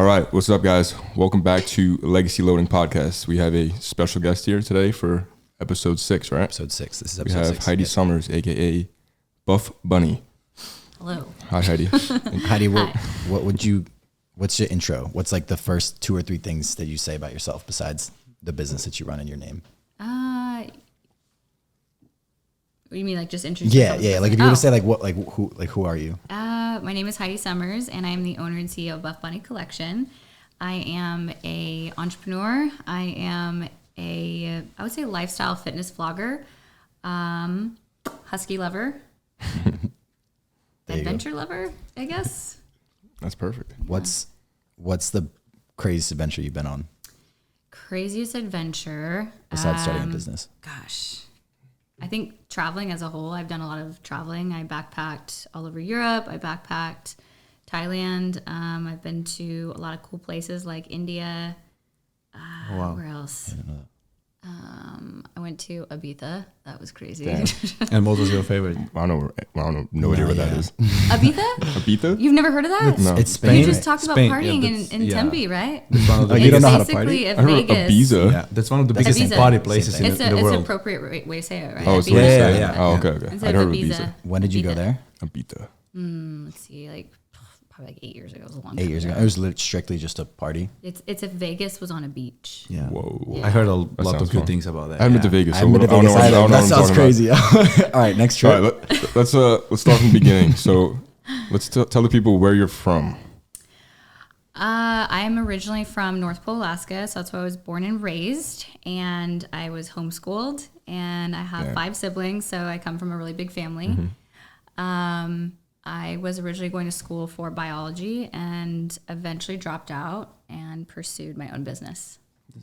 All right, what's up, guys? Welcome back to Legacy Loading Podcast. We have a special guest here today for episode 6, right? Episode 6. This is We episode have 6. Heidi Summers, aka Buffbunny. Hello. Hi, Heidi. Heidi, what's your intro? What's like the first 2 or 3 things that you say about yourself besides the business that you run in your name? What do you mean, like just introduce Yeah. yourself? Like if you were to say who are you? My name is Heidi Summers, and I am the owner and CEO of Buffbunny Collection. I am a entrepreneur. I am I would say lifestyle fitness vlogger, husky lover, adventure lover, I guess. That's perfect. What's the craziest adventure you've been on Craziest adventure. besides starting a business? Gosh. I think traveling as a whole, I've done a lot of traveling. I backpacked all over Europe. I backpacked Thailand. I've been to a lot of cool places like India. Wow. Where else? I went to Ibiza. That was crazy. Damn. And what was your favorite? I don't know. No idea what that is. Ibiza? Ibiza? You've never heard of that? No. It's Spain. You just right? talked about Spain, partying yeah, in Tempe, right? It's one of the Oh, you It's don't know how to basically party? a I heard Vegas. Ibiza. Yeah, that's one of the biggest Ibiza. party places in It's the an world. appropriate way to say it, right? Oh, so Ibiza. Yeah. Oh, okay. Instead I'd heard of of Ibiza. Ibiza. When did you go Ibiza. there? Ibiza. Let's see, like probably like 8 years ago. It was a long 8 time years ago. It was strictly just a party. It's if Vegas was on a beach. Yeah. Whoa. I heard a lot sounds of good fun. things about that. I haven't been to yeah. Vegas, I so haven't been to I don't know Vegas what- I either. don't know That what I'm sounds talking about. crazy. All right, next trip. All right, let's start from the beginning. So let's tell the people where you're from. I am originally from North Pole, Alaska, so that's where I was born and raised, and I was homeschooled, and I have 5 siblings, so I come from a really big family. I was originally going to school for biology and eventually dropped out and pursued my own business.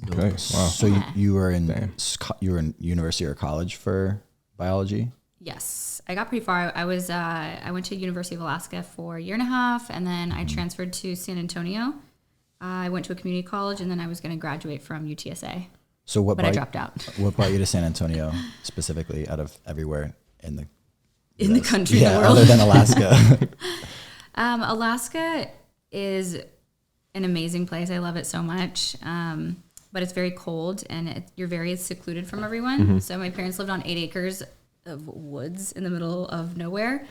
Okay. Wow. So you were in university or college for biology? Yes, I got pretty far. I went to University of Alaska for a year and a half, and then I transferred to San Antonio. I went to a community college, and then I was going to graduate from UTSA. So But I dropped out. What brought you to San Antonio specifically out of everywhere in the US? Country, in the world. other than Alaska? Alaska is an amazing place. I love it so much. But it's very cold, and you're very secluded from everyone. So my parents lived on 8 acres of woods in the middle of nowhere.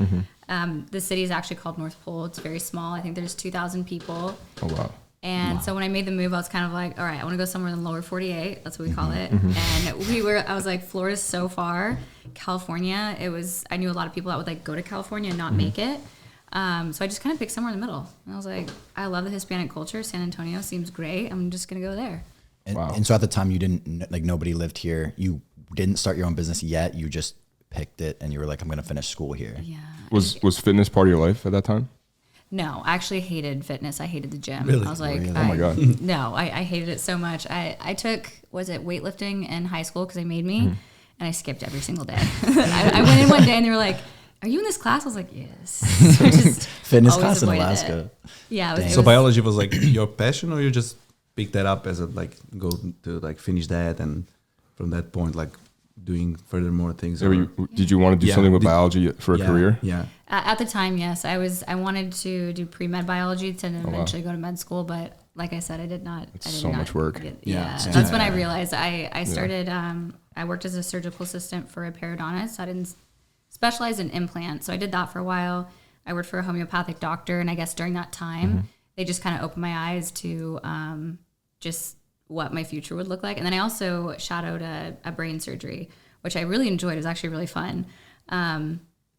The city is actually called North Pole. It's very small. I think there's 2,000 people. Oh, wow. And so when I made the move, I was kind of like, all right, I want to go somewhere in the lower 48. That's what we call it. And I was like, Florida's so far. California, I knew a lot of people that would like go to California and not make it. So I just kind of picked somewhere in the middle. And I was like, I love the Hispanic culture. San Antonio seems great. I'm just going to go there. And so at the time you didn't, like nobody lived here. You didn't start your own business yet. You just picked it and you were like, I'm going to finish school here. Yeah. Was fitness part of your life at that time? No, I actually hated fitness. I hated the gym. Really? I was like, Really? Oh my God. No, I hated it so much. I took, weightlifting in high school because they made me, and I skipped every single day. I went in one day and they were like, are you in this class? I was like, yes. So just Fitness always class in avoided Alaska. it. Yeah. Dang. So biology was like your passion, or you just picked that up as a go to like finish that, and from that point like doing further more things? So did you want to do something with biology for a career? Yeah. At the time, yes. I wanted to do pre-med biology to then eventually go to med school, but like I said, I did not. It's so much work. That's when I realized I started. I worked as a surgical assistant for a periodontist. I didn't specialize in implants, so I did that for a while. I worked for a homeopathic doctor, and I guess during that time, they just kind of opened my eyes to just what my future would look like. And then I also shadowed a brain surgery, which I really enjoyed. It was actually really fun.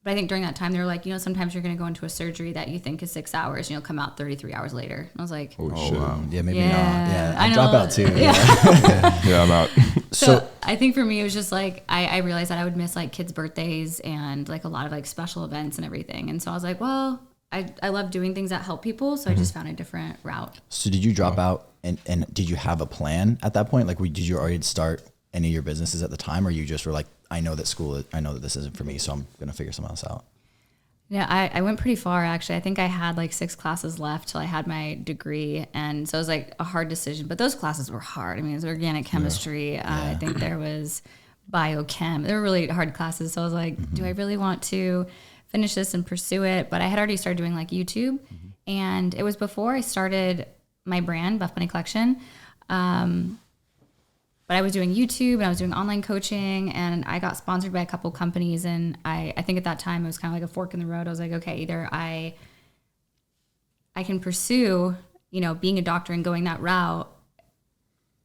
But I think during that time, they were like, sometimes you're going to go into a surgery that you think is 6 hours and you'll come out 33 hours later. And I was like, Oh, shit. Wow. Yeah, maybe Yeah, not. Yeah, I I drop know. out too. Yeah. Yeah, I'm out. So I think for me, it was just like, I realized that I would miss like kids' birthdays and like a lot of like special events and everything. And so I was like, well, I love doing things that help people. So I just found a different route. So did you drop out and did you have a plan at that point? Like, did you already start any of your businesses at the time, or you just were like, I know that this isn't for me, so I'm going to figure something else out? Yeah, I went pretty far, actually. I think I had like 6 classes left till I had my degree. And so it was like a hard decision. But those classes were hard. I mean, it was organic chemistry. I think there was biochem. They were really hard classes. So I was like, do I really want to finish this and pursue it? But I had already started doing like YouTube. And it was before I started my brand, Buffbunny Collection. But I was doing YouTube and I was doing online coaching, and I got sponsored by a couple companies. And I think at that time it was kind of like a fork in the road. I was like, okay, either I can pursue, being a doctor and going that route,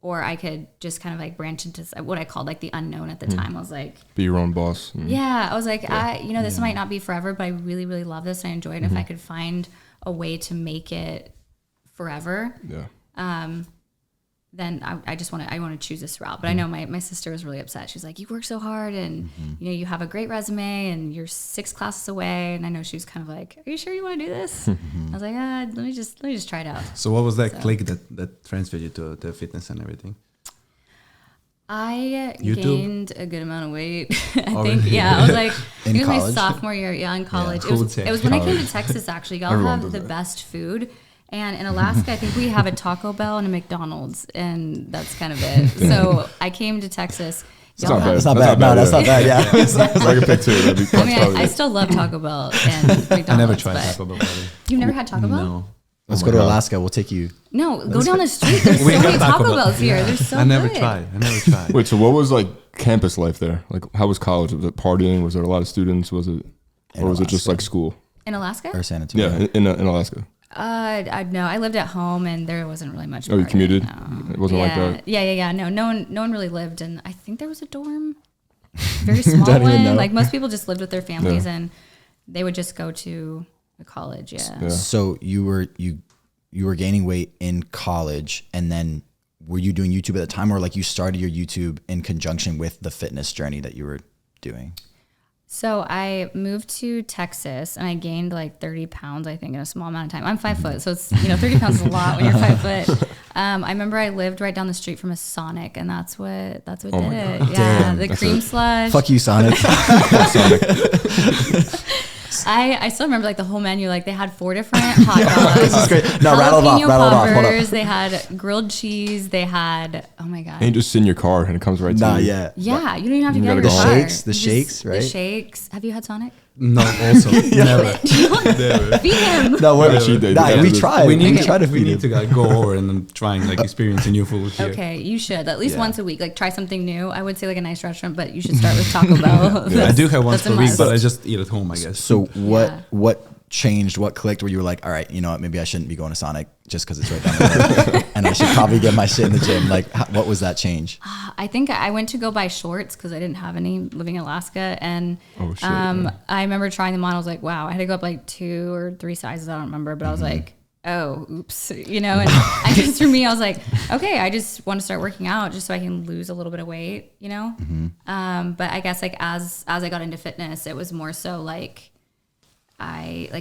or I could just kind of like branch into what I called like the unknown at the time. I was like, be your own boss. Yeah. I was like, this might not be forever, but I really, really love this and I enjoy it. And if I could find a way to make it forever, then I want to choose this route. But I know my sister was really upset. She's like, you work so hard and you have a great resume and you're 6 classes away. And I know she was kind of like, are you sure you want to do this? I was like, let me just try it out. So what was that click that transferred you to the fitness and everything? I YouTube? gained a good amount of weight. I think, I was like, In my college? sophomore year, in college. Cool It was when I came to Texas, actually. Y'all Everyone have does the that. best food. And in Alaska, I think we have a Taco Bell and a McDonald's, and that's kind of it. So I came to Texas. It's not bad. That's not bad. No, that's not bad. Yeah. If I could pick two, that'd be I mean, I still love Taco Bell and McDonald's. I never tried but Taco Bell. Buddy. You've never had Taco Bell? No. Let's Oh go my to God. Alaska. We'll take you. No, go down the street. There's so We got many Taco Bell. Bells here. They're so I never good. tried. Wait, so what was like campus life there? Like, how was college? Was it partying? Was there a lot of students? Was it just Alaska. like school? In Alaska? Or San Antonio. Yeah, in Alaska. No, I lived at home and there wasn't really much. Oh, you partying, commuted? no. It wasn't like that? Yeah. No one really lived, and I think there was a dorm, very small Don't even know. one. Like most people just lived with their families, and they would just go to the college. Yeah. So you were gaining weight in college, and then were you doing YouTube at the time, or like you started your YouTube in conjunction with the fitness journey that you were doing? So I moved to Texas and I gained like 30 pounds, I think, in a small amount of time. I'm 5 foot, so it's 30 pounds is a lot when you're 5 foot. I remember I lived right down the street from a Sonic, and that's what did my it. God. Yeah, Damn, the that's cream it. slush. Fuck you, Sonic. I still remember like the whole menu. Like they had 4 different hot dogs. This is great. No, rattle it jalapeno off. Hold poppers. up. They had grilled cheese. They had oh my god. And you just sit in your car and it comes right to Nah, you. yeah. Yeah, you don't even have to You get out of gotta your go car. home. The shakes, right? The shakes. Have you had Sonic? No, also never. Never. Feed him. No, What a cheat day. Nah, we Yeah. tried. We need tried to we feed need him. to like, go over and then try and like experience a new food here. Okay, you should at least Yeah. once a week. Like try something new. I would say like a nice restaurant, but you should start with Taco Bell. I do have once that's a per week, must. but I just eat at home, I guess. So Yeah. what changed? What clicked? Where you were like, all right, you know what? Maybe I shouldn't be going to Sonic just because it's right down the road, and I should probably get my shit in the gym. Like, what was that change? I think I went to go buy shorts because I didn't have any living in Alaska, and Oh, shit, yeah. I remember trying them on. I was like, wow, I had to go up like 2 or 3 sizes. I don't remember, but I was like, oh, oops, And I guess for me, I was like, okay, I just want to start working out just so I can lose a little bit of weight, But I guess like as I got into fitness, it was more so like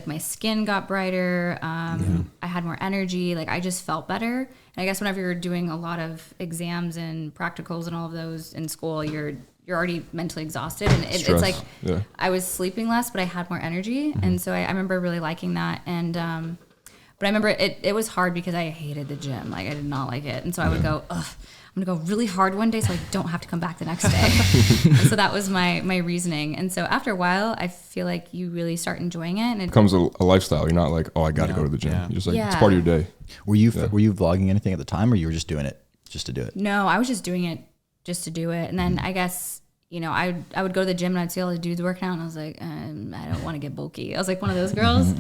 my skin got brighter. I had more energy. Like I just felt better. And I guess whenever you're doing a lot of exams and practicals and all of those in school, you're already mentally exhausted. And it's Stress. like Yeah. I was sleeping less, but I had more energy. And so I remember really liking that. And but I remember it was hard because I hated the gym. Like I did not like it. And so I would go, ugh, I'm gonna go really hard one day so I don't have to come back the next day. And so that was my reasoning. And so after a while, I feel like you really start enjoying it. And It becomes a lifestyle. You're not like, oh, I got to go to the gym. Yeah. You're just like, it's Yeah. part of your day. Were you vlogging anything at the time, or you were just doing it just to do it? no, I was just doing it just to do it. And then I guess, I would go to the gym and I'd see all the dudes working out and I was like, I don't want to get bulky. I was like one of those girls.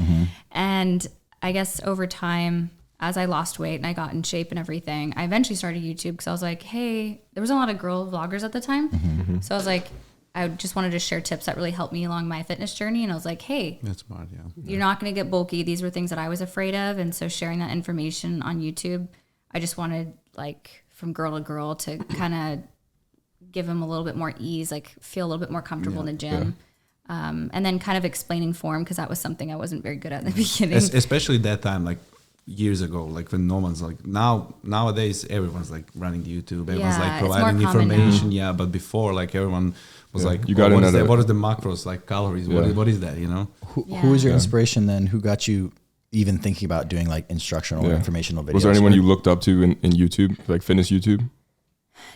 And I guess over time, as I lost weight and I got in shape and everything, I eventually started YouTube because I was like, hey, there was a lot of girl vloggers at the time. So I was like, I just wanted to share tips that really helped me along my fitness journey. And I was like, hey, That's smart, yeah. you're not going to get bulky. These were things that I was afraid of. And so sharing that information on YouTube, I just wanted like from girl to girl to kind of give them a little bit more ease, like feel a little bit more comfortable in the gym. And then kind of explaining form because that was something I wasn't very good at in the beginning. Especially that time, like years ago, like when no one's like nowadays everyone's like running YouTube, everyone's Yeah, like it's more providing common now. information. Yeah, but before like everyone was like, You got what in is at that? a- What is the macros, like calories? Yeah. What is that? Who was your inspiration then? Who got you even thinking about doing like instructional or informational videos? Was there anyone you looked up to in YouTube, like fitness YouTube?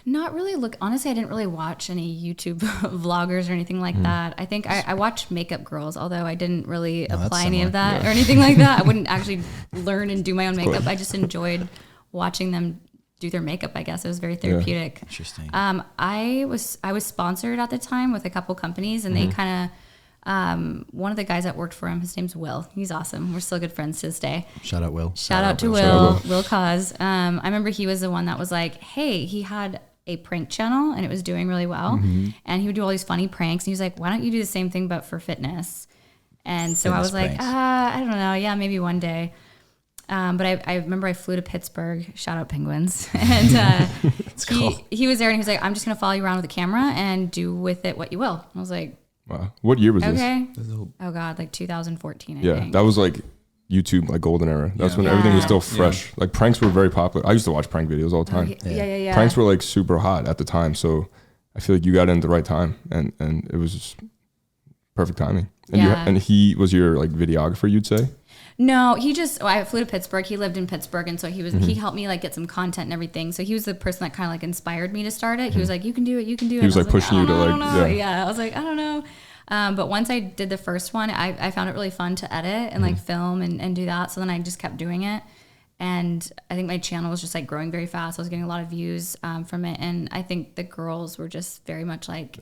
Not really. Look, honestly, I didn't really watch any YouTube vloggers or anything like that. I think I watched Makeup Girls, although I didn't really apply any of that or anything like that. I wouldn't actually learn and do my own makeup. I just enjoyed watching them do their makeup. I guess it was very therapeutic. Interesting. I was sponsored at the time with a couple companies, and they kind of one of the guys that worked for him, his name's Will. He's awesome. We're still good friends to this day. Shout out Will. Shout out to Will Cause. I remember he was the one that was like, hey, he had a prank channel and it was doing really well. And he would do all these funny pranks. And he was like, why don't you do the same thing, but for fitness? And so I was like, I don't know. Yeah, maybe one day. But I remember I flew to Pittsburgh, shout out Penguins. And he was there and he was like, I'm just going to follow you around with a camera and do with it what you will. I was like, wow. What year was this? Okay. Oh God, like 2014, I think. That was like YouTube, like golden era. That's when everything was still fresh. Like pranks were very popular. I used to watch prank videos all the time. Yeah. Pranks were like super hot at the time. So I feel like you got in at the right time and it was just perfect timing. And and he was your like videographer, you'd say? No, I flew to Pittsburgh. He lived in Pittsburgh. And so he helped me like get some content and everything. So he was the person that kind of like inspired me to start it. He was like, you can do it. He was like pushing you to like, I was like, I don't know. But once I did the first one, I found it really fun to edit and like film and do that. So then I just kept doing it. And I think my channel was just like growing very fast. I was getting a lot of views from it. And I think the girls were just very much like,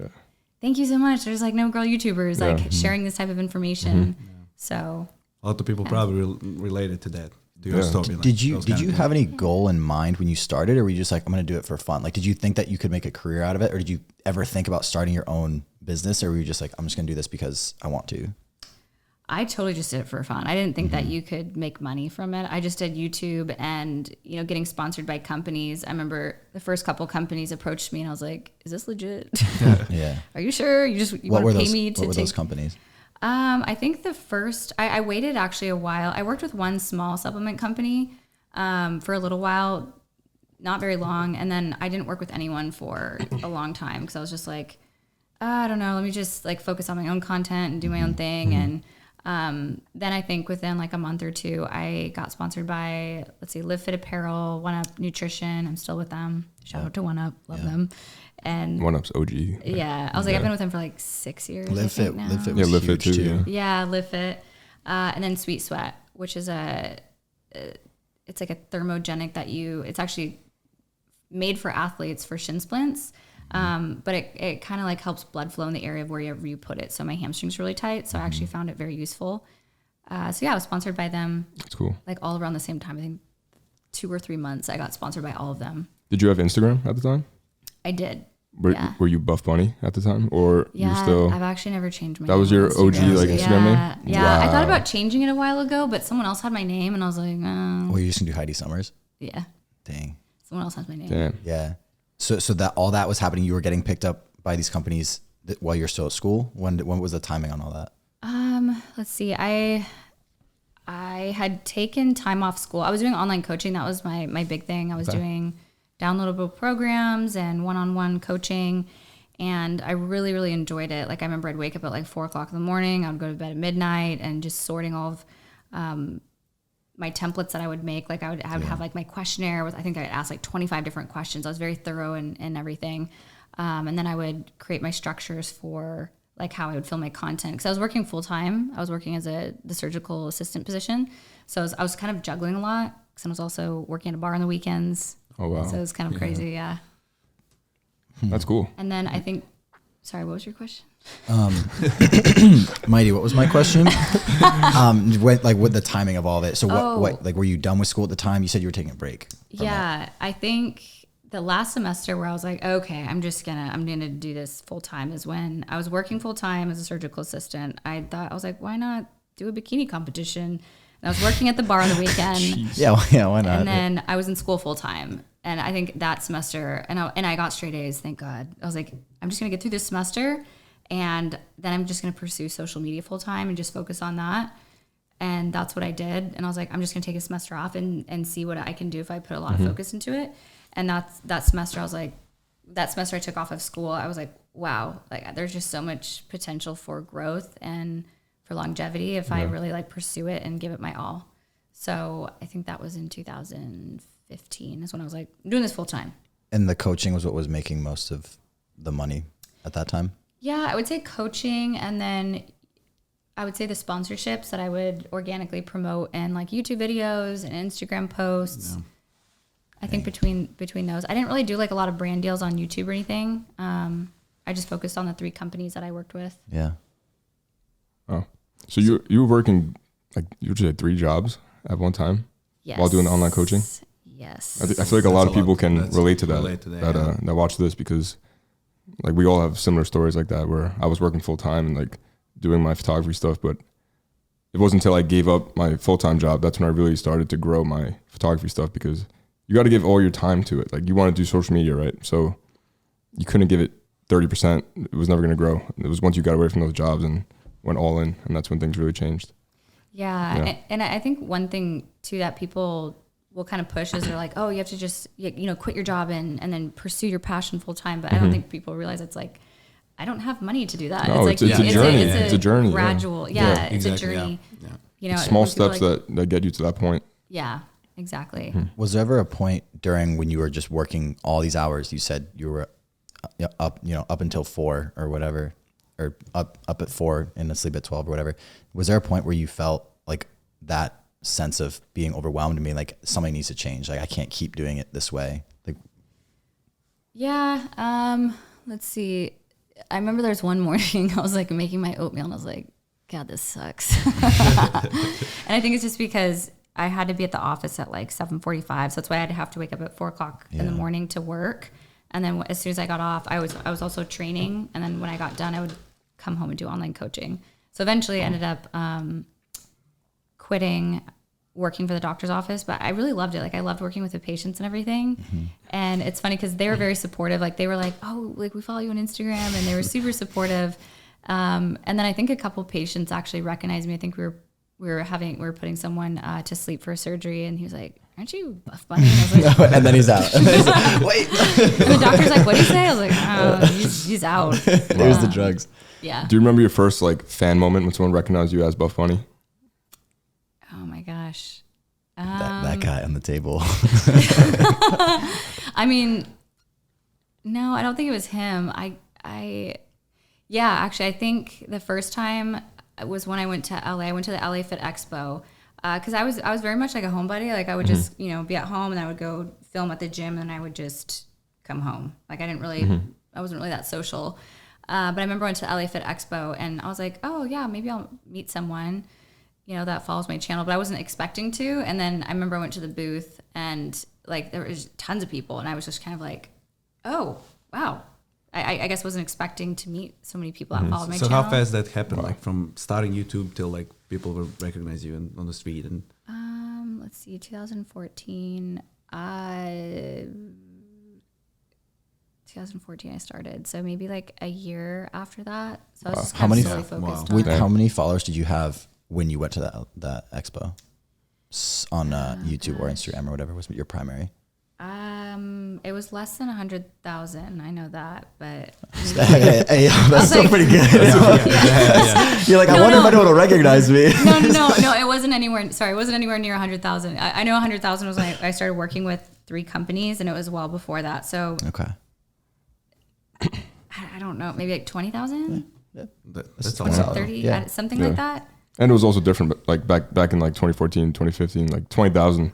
thank you so much. There's like no girl YouTubers like sharing this type of information. So a lot of people probably related to that. To your story. Did you have any goal in mind when you started, or were you just like, I'm going to do it for fun? Like, did you think that you could make a career out of it, or did you ever think about starting your own business, or were you just like, I'm just going to do this because I want to? I totally just did it for fun. I didn't think that you could make money from it. I just did YouTube and, getting sponsored by companies. I remember the first couple companies approached me and I was like, is this legit? Yeah. Are you sure? You want to pay me to What were those companies? I think the first, I waited actually a while. I worked with one small supplement company for a little while, not very long. And then I didn't work with anyone for a long time because I was just like, I don't know, let me just like focus on my own content and do my own thing. And then I think within like a month or two, I got sponsored by, Live Fit Apparel, One Up Nutrition. I'm still with them. Shout out to One Up. Love them. And One Up's OG. Yeah. I was like, I've been with them for like 6 years. Live Fit was Live Fit huge too. Yeah, Live Fit. And then Sweet Sweat, which is it's like a thermogenic it's actually made for athletes for shin splints. But it kind of like helps blood flow in the area of wherever you put it. So my hamstrings are really tight. So I actually found it very useful. So yeah, I was sponsored by them. That's cool. Like all around the same time. I think 2 or 3 months I got sponsored by all of them. Did you have Instagram at the time? I did. Were you Buffbunny at the time, or you still? I've actually never changed my name. That was your OG like Instagram name? Yeah, wow. I thought about changing it a while ago, but someone else had my name, and I was like, oh. Well, you just gonna do Heidi Summers? Yeah. Dang. Someone else has my name. Damn. Yeah. So that all that was happening. You were getting picked up by these companies while you're still at school. When was the timing on all that? Let's see. I had taken time off school. I was doing online coaching. That was my big thing. I was doing downloadable programs and one-on-one coaching. And I really, really enjoyed it. Like I remember I'd wake up at like 4 o'clock in the morning. I would go to bed at midnight and just sorting all of my templates that I would make. Like I would have like my questionnaire with, I think I'd ask like 25 different questions. I was very thorough in everything. And then I would create my structures for like how I would film my content. Cause I was working full time. I was working as the surgical assistant position. So I was kind of juggling a lot. Cause I was also working at a bar on the weekends. Oh, wow. So it was kind of crazy. Yeah. That's cool. And then I think, sorry, what was your question? Mighty, what was my question? With the timing of all of it. So what like were you done with school at the time? You said you were taking a break. Yeah, I think the last semester where I was like, okay, I'm gonna do this full time is when I was working full time as a surgical assistant. I was like, why not do a bikini competition? And I was working at the bar on the weekend. Yeah, why not? And then I was in school full time. And I think that semester, and I got straight A's, thank God. I was like, I'm just gonna get through this semester, and then I'm just gonna pursue social media full time and just focus on that. And that's what I did. And I was like, I'm just gonna take a semester off and see what I can do if I put a lot of focus into it. And that semester, I took off of school. I was like, wow, like there's just so much potential for growth and for longevity if I really like pursue it and give it my all. So I think that was in 2015 is when I was like, I'm doing this full time. And the coaching was what was making most of the money at that time? Yeah, I would say coaching, and then I would say the sponsorships that I would organically promote and like YouTube videos and Instagram posts. Yeah. I think between those, I didn't really do like a lot of brand deals on YouTube or anything. I just focused on the 3 companies that I worked with. Yeah. Oh, so you were working like you just had 3 jobs at one time? Yes. While doing online coaching? Yes. I feel like a lot of people can relate to that that watch this, because like we all have similar stories like that, where I was working full time and like doing my photography stuff, but it wasn't until I gave up my full-time job that's when I really started to grow my photography stuff, because you got to give all your time to it. Like you want to do social media, right? So you couldn't give it 30%. It was never going to grow. It was once you got away from those jobs and went all in, and that's when things really changed. Yeah. And I think one thing too that people will kind of push is they're like, oh, you have to just, quit your job and then pursue your passion full time. But I don't think people realize it's like, I don't have money to do that. No, it's a journey. It's a journey. Gradual. Yeah, it's exactly, a journey. Yeah. Small steps that get you to that point. Yeah, exactly. Was there ever a point during when you were just working all these hours? You said you were up until 4 or whatever, or up at 4 and asleep at 12 or whatever. Was there a point where you felt like that sense of being overwhelmed and being like, something needs to change? Like I can't keep doing it this way. Like, yeah. Let's see. I remember there's one morning I was like making my oatmeal and I was like, God, this sucks. And I think it's just because I had to be at the office at like 7:45. So that's why I'd have to wake up at 4:00 in the morning to work. And then as soon as I got off, I was also training. And then when I got done, I would come home and do online coaching. So eventually I ended up quitting working for the doctor's office, but I really loved it. Like I loved working with the patients and everything. And it's funny because they were very supportive. Like they were like, oh, like we follow you on Instagram, and they were super supportive. And then I think a couple of patients actually recognized me. I think we were putting someone to sleep for surgery, and he was like, aren't you Buffbunny? And I was like, and then he's out. Wait. The doctor's like, what did he say? I was like, oh, he's out. There's the drugs. Yeah. Do you remember your first like fan moment when someone recognized you as Buffbunny? Oh my gosh. That guy on the table. I mean, no, I don't think it was him. Actually, I think the first time was when I went to LA. I went to the LA Fit Expo because I was very much like a homebody. Like I would just be at home, and I would go film at the gym, and I would just come home. Like I wasn't really that social. But I remember I went to the LA Fit Expo, and I was like, oh yeah, maybe I'll meet someone that follows my channel, but I wasn't expecting to. And then I remember I went to the booth, and like there was tons of people, and I was just kind of like, oh wow, I guess wasn't expecting to meet so many people that followed my channel. So how fast that happened, like from starting YouTube till like people will recognize you on the street? And let's see, 2014. 2014 I started, so maybe like a year after that. So I was just kind of slowly focused on How many followers did you have when you went to that expo on YouTube or Instagram or whatever was your primary? It was less than 100,000. I know that, but hey, that's still pretty good. You're like, I wonder if anyone will recognize me. No, it wasn't anywhere. Sorry, it wasn't anywhere near 100,000. I know 100,000 was when I started working with 3 companies, and it was well before that. So okay, I don't know, maybe like 20,000. Yeah. That's a lot. 30, something like that. And it was also different, but like back in like 2014, 2015, like 20,000.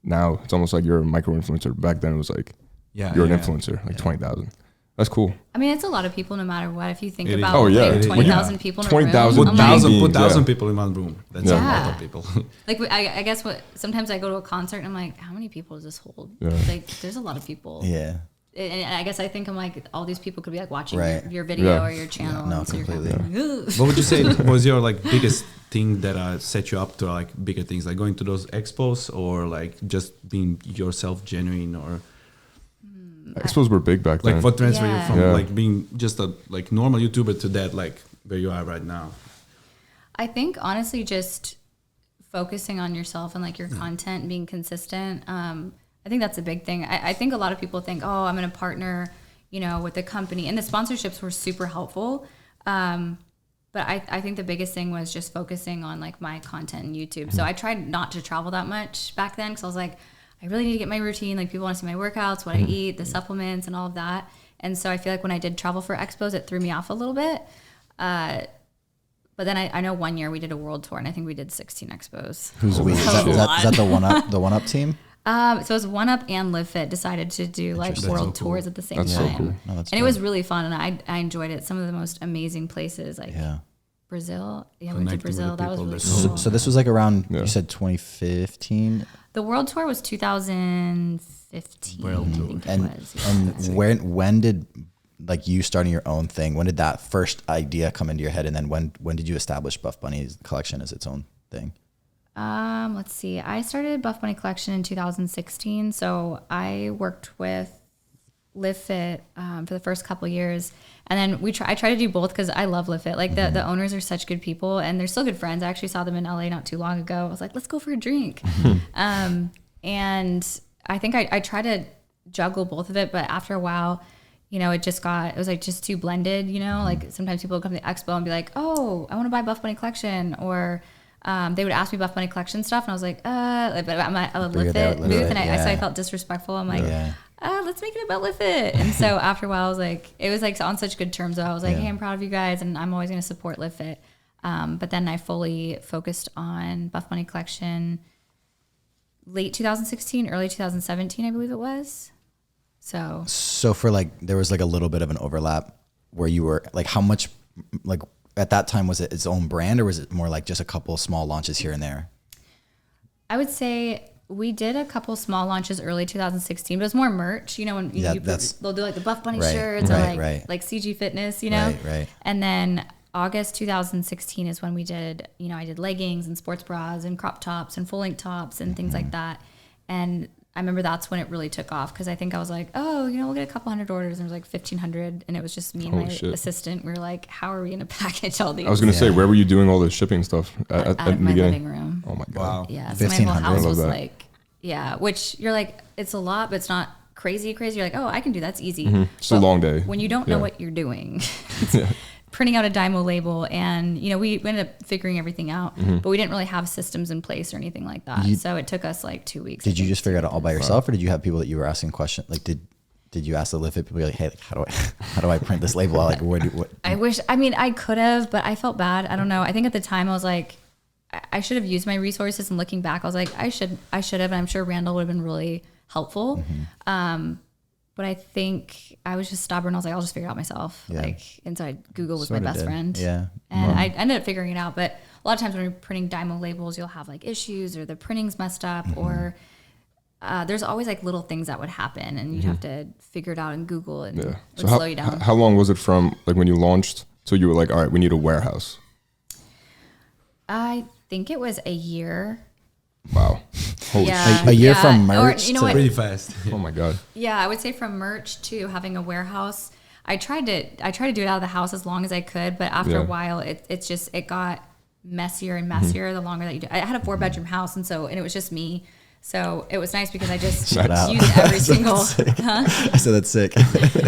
Now it's almost like you're a micro influencer. Back then it was like you're an influencer, like 20,000. That's cool. I mean, it's a lot of people no matter what. If you think it about like 20,000 people in a room. 20,000 people in one room. That's a lot of people. Like I guess sometimes I go to a concert and I'm like, how many people does this hold? Yeah. Like there's a lot of people. Yeah. And I guess I think I'm like, all these people could be like watching your video or your channel. Yeah, no, completely. What would you say was your like biggest thing that set you up to like bigger things, like going to those expos or like just being yourself genuine? Or expos were big back then. Like what transferred you from like being just a like normal YouTuber to that like where you are right now? I think honestly just focusing on yourself and like your content and being consistent. I think that's a big thing. I think a lot of people think, oh, I'm going to partner, with a company, and the sponsorships were super helpful. But I think the biggest thing was just focusing on like my content and YouTube. So I tried not to travel that much back then because I was like, I really need to get my routine. Like, people want to see my workouts, what I eat, the supplements, and all of that. And so I feel like when I did travel for expos, it threw me off a little bit. But then I know one year we did a world tour, and I think we did 16 expos. Who's we? Is that the one up team? So it was One Up and Live Fit decided to do like world tours at the same time. So cool. No, and it was really fun, and I enjoyed it. Some of the most amazing places, like Brazil. Yeah, we went to Brazil. That was really cool. So this was like around, you said 2015? The world tour was 2015. World tour. I think it was. And when did, like, you starting your own thing, when did that first idea come into your head? And then when did you establish Buffbunny Collection as its own thing? Let's see. I started Buffbunny Collection in 2016. So I worked with Live Fit for the first couple years, and then I try to do both because I love Live Fit. Like the owners are such good people, and they're still good friends. I actually saw them in LA not too long ago. I was like, let's go for a drink. And I think I try to juggle both of it, but after a while, you know, it was like just too blended. You know, like sometimes people would come to the expo and be like, oh, I want to buy Buffbunny Collection, or they would ask me Buffbunny Collection stuff, and I was like, but I'm at a Live Fit booth, and so I felt disrespectful. I'm like, let's make it about Live Fit. And so after a while, I was like, it was like on such good terms. So I was like, hey, I'm proud of you guys, and I'm always going to support Live Fit. But then I fully focused on Buffbunny Collection late 2016, early 2017, I believe it was. So for like, there was like a little bit of an overlap where you were like, how much, like at that time, was it its own brand, or was it more like just a couple of small launches here and there? I would say we did a couple small launches early 2016, but it was more merch, you know, when they'll do like the Buffbunny shirts or like CG Fitness, you know? Right. And then August 2016 is when we did, you know, I did leggings and sports bras and crop tops and full length tops and things like that. And I remember that's when it really took off, because I think I was like, oh, you know, we'll get a couple hundred orders, and it was like 1,500, and it was just me and my assistant. We were like, how are we going to package all these? I was going to say, where were you doing all this shipping stuff? At the my beginning? living room. Oh my God. Wow. Yeah, so my whole house was like, which you're like, it's a lot, but it's not crazy. You're like, oh, I can do that's easy. It's a long day. When you don't know what you're doing, printing out a Dymo label, and you know, we ended up figuring everything out, but we didn't really have systems in place or anything like that. So it took us like 2 weeks. Did you just figure it out all by yourself, or did you have people that you were asking questions? Like, did you ask the Live Fit people, like, hey, like, how do I print this label out? Like, what? I mean, I could have, but I felt bad. I don't know. I think at the time I was like, I should have used my resources, and looking back, I was like, I should have, and I'm sure Randall would have been really helpful. But I think I was just stubborn. I was like, I'll just figure it out myself. Like, and so Google was my best friend. Yeah. And I ended up figuring it out. But a lot of times when you're printing Dymo labels, you'll have like issues, or the printing's messed up, or there's always like little things that would happen, and you'd have to figure it out in Google, and it would slow you down. How long was it from like when you launched till you were like, all right, we need a warehouse? I think it was a year. Wow. Holy shit. A year from merch, or, you know to what? pretty fast. Oh my God. Yeah, I would say from merch to having a warehouse. I tried to do it out of the house as long as I could, but after a while, it got messier and messier the longer that you do. I had a 4-bedroom house, and it was just me. So it was nice because I just used every single. I said that's sick.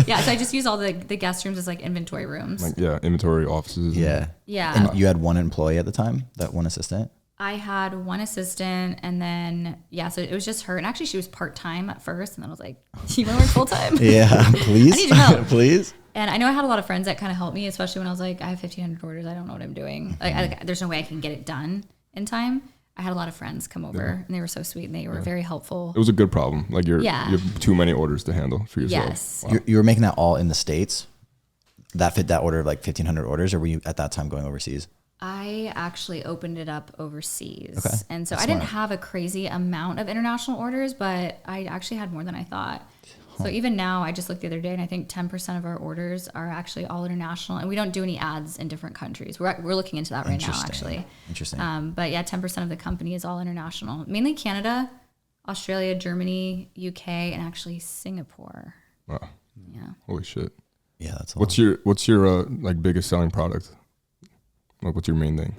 Yeah, so I just used all the guest rooms as like inventory rooms. Like, inventory offices. Yeah. And you had one employee at the time, that one assistant? I had one assistant, and then so it was just her. And actually, she was part-time at first, and then I was like, "You want to work full-time?" Yeah, please. I need your help, please. And I know I had a lot of friends that kind of helped me, especially when I was like, I have 1,500 orders. I don't know what I'm doing. Like, there's no way I can get it done in time. I had a lot of friends come over, and they were so sweet, and they were very helpful. It was a good problem. Like you have too many orders to handle for yourself. Yes. Wow. You were making that all in the States? That fit that order of like 1,500 orders, or were you at that time going overseas? I actually opened it up overseas. Okay. And so That's I didn't smart. have a crazy amount of international orders, but I actually had more than I thought. So even now, I just looked the other day, and I think 10% of our orders are actually all international, and we don't do any ads in different countries. We're looking into that right now, actually. Interesting. But 10% of the company is all international, mainly Canada, Australia, Germany, UK, and actually Singapore. Wow. Yeah. Holy shit. Yeah, that's a What's your like biggest selling product? Like, what's your main thing?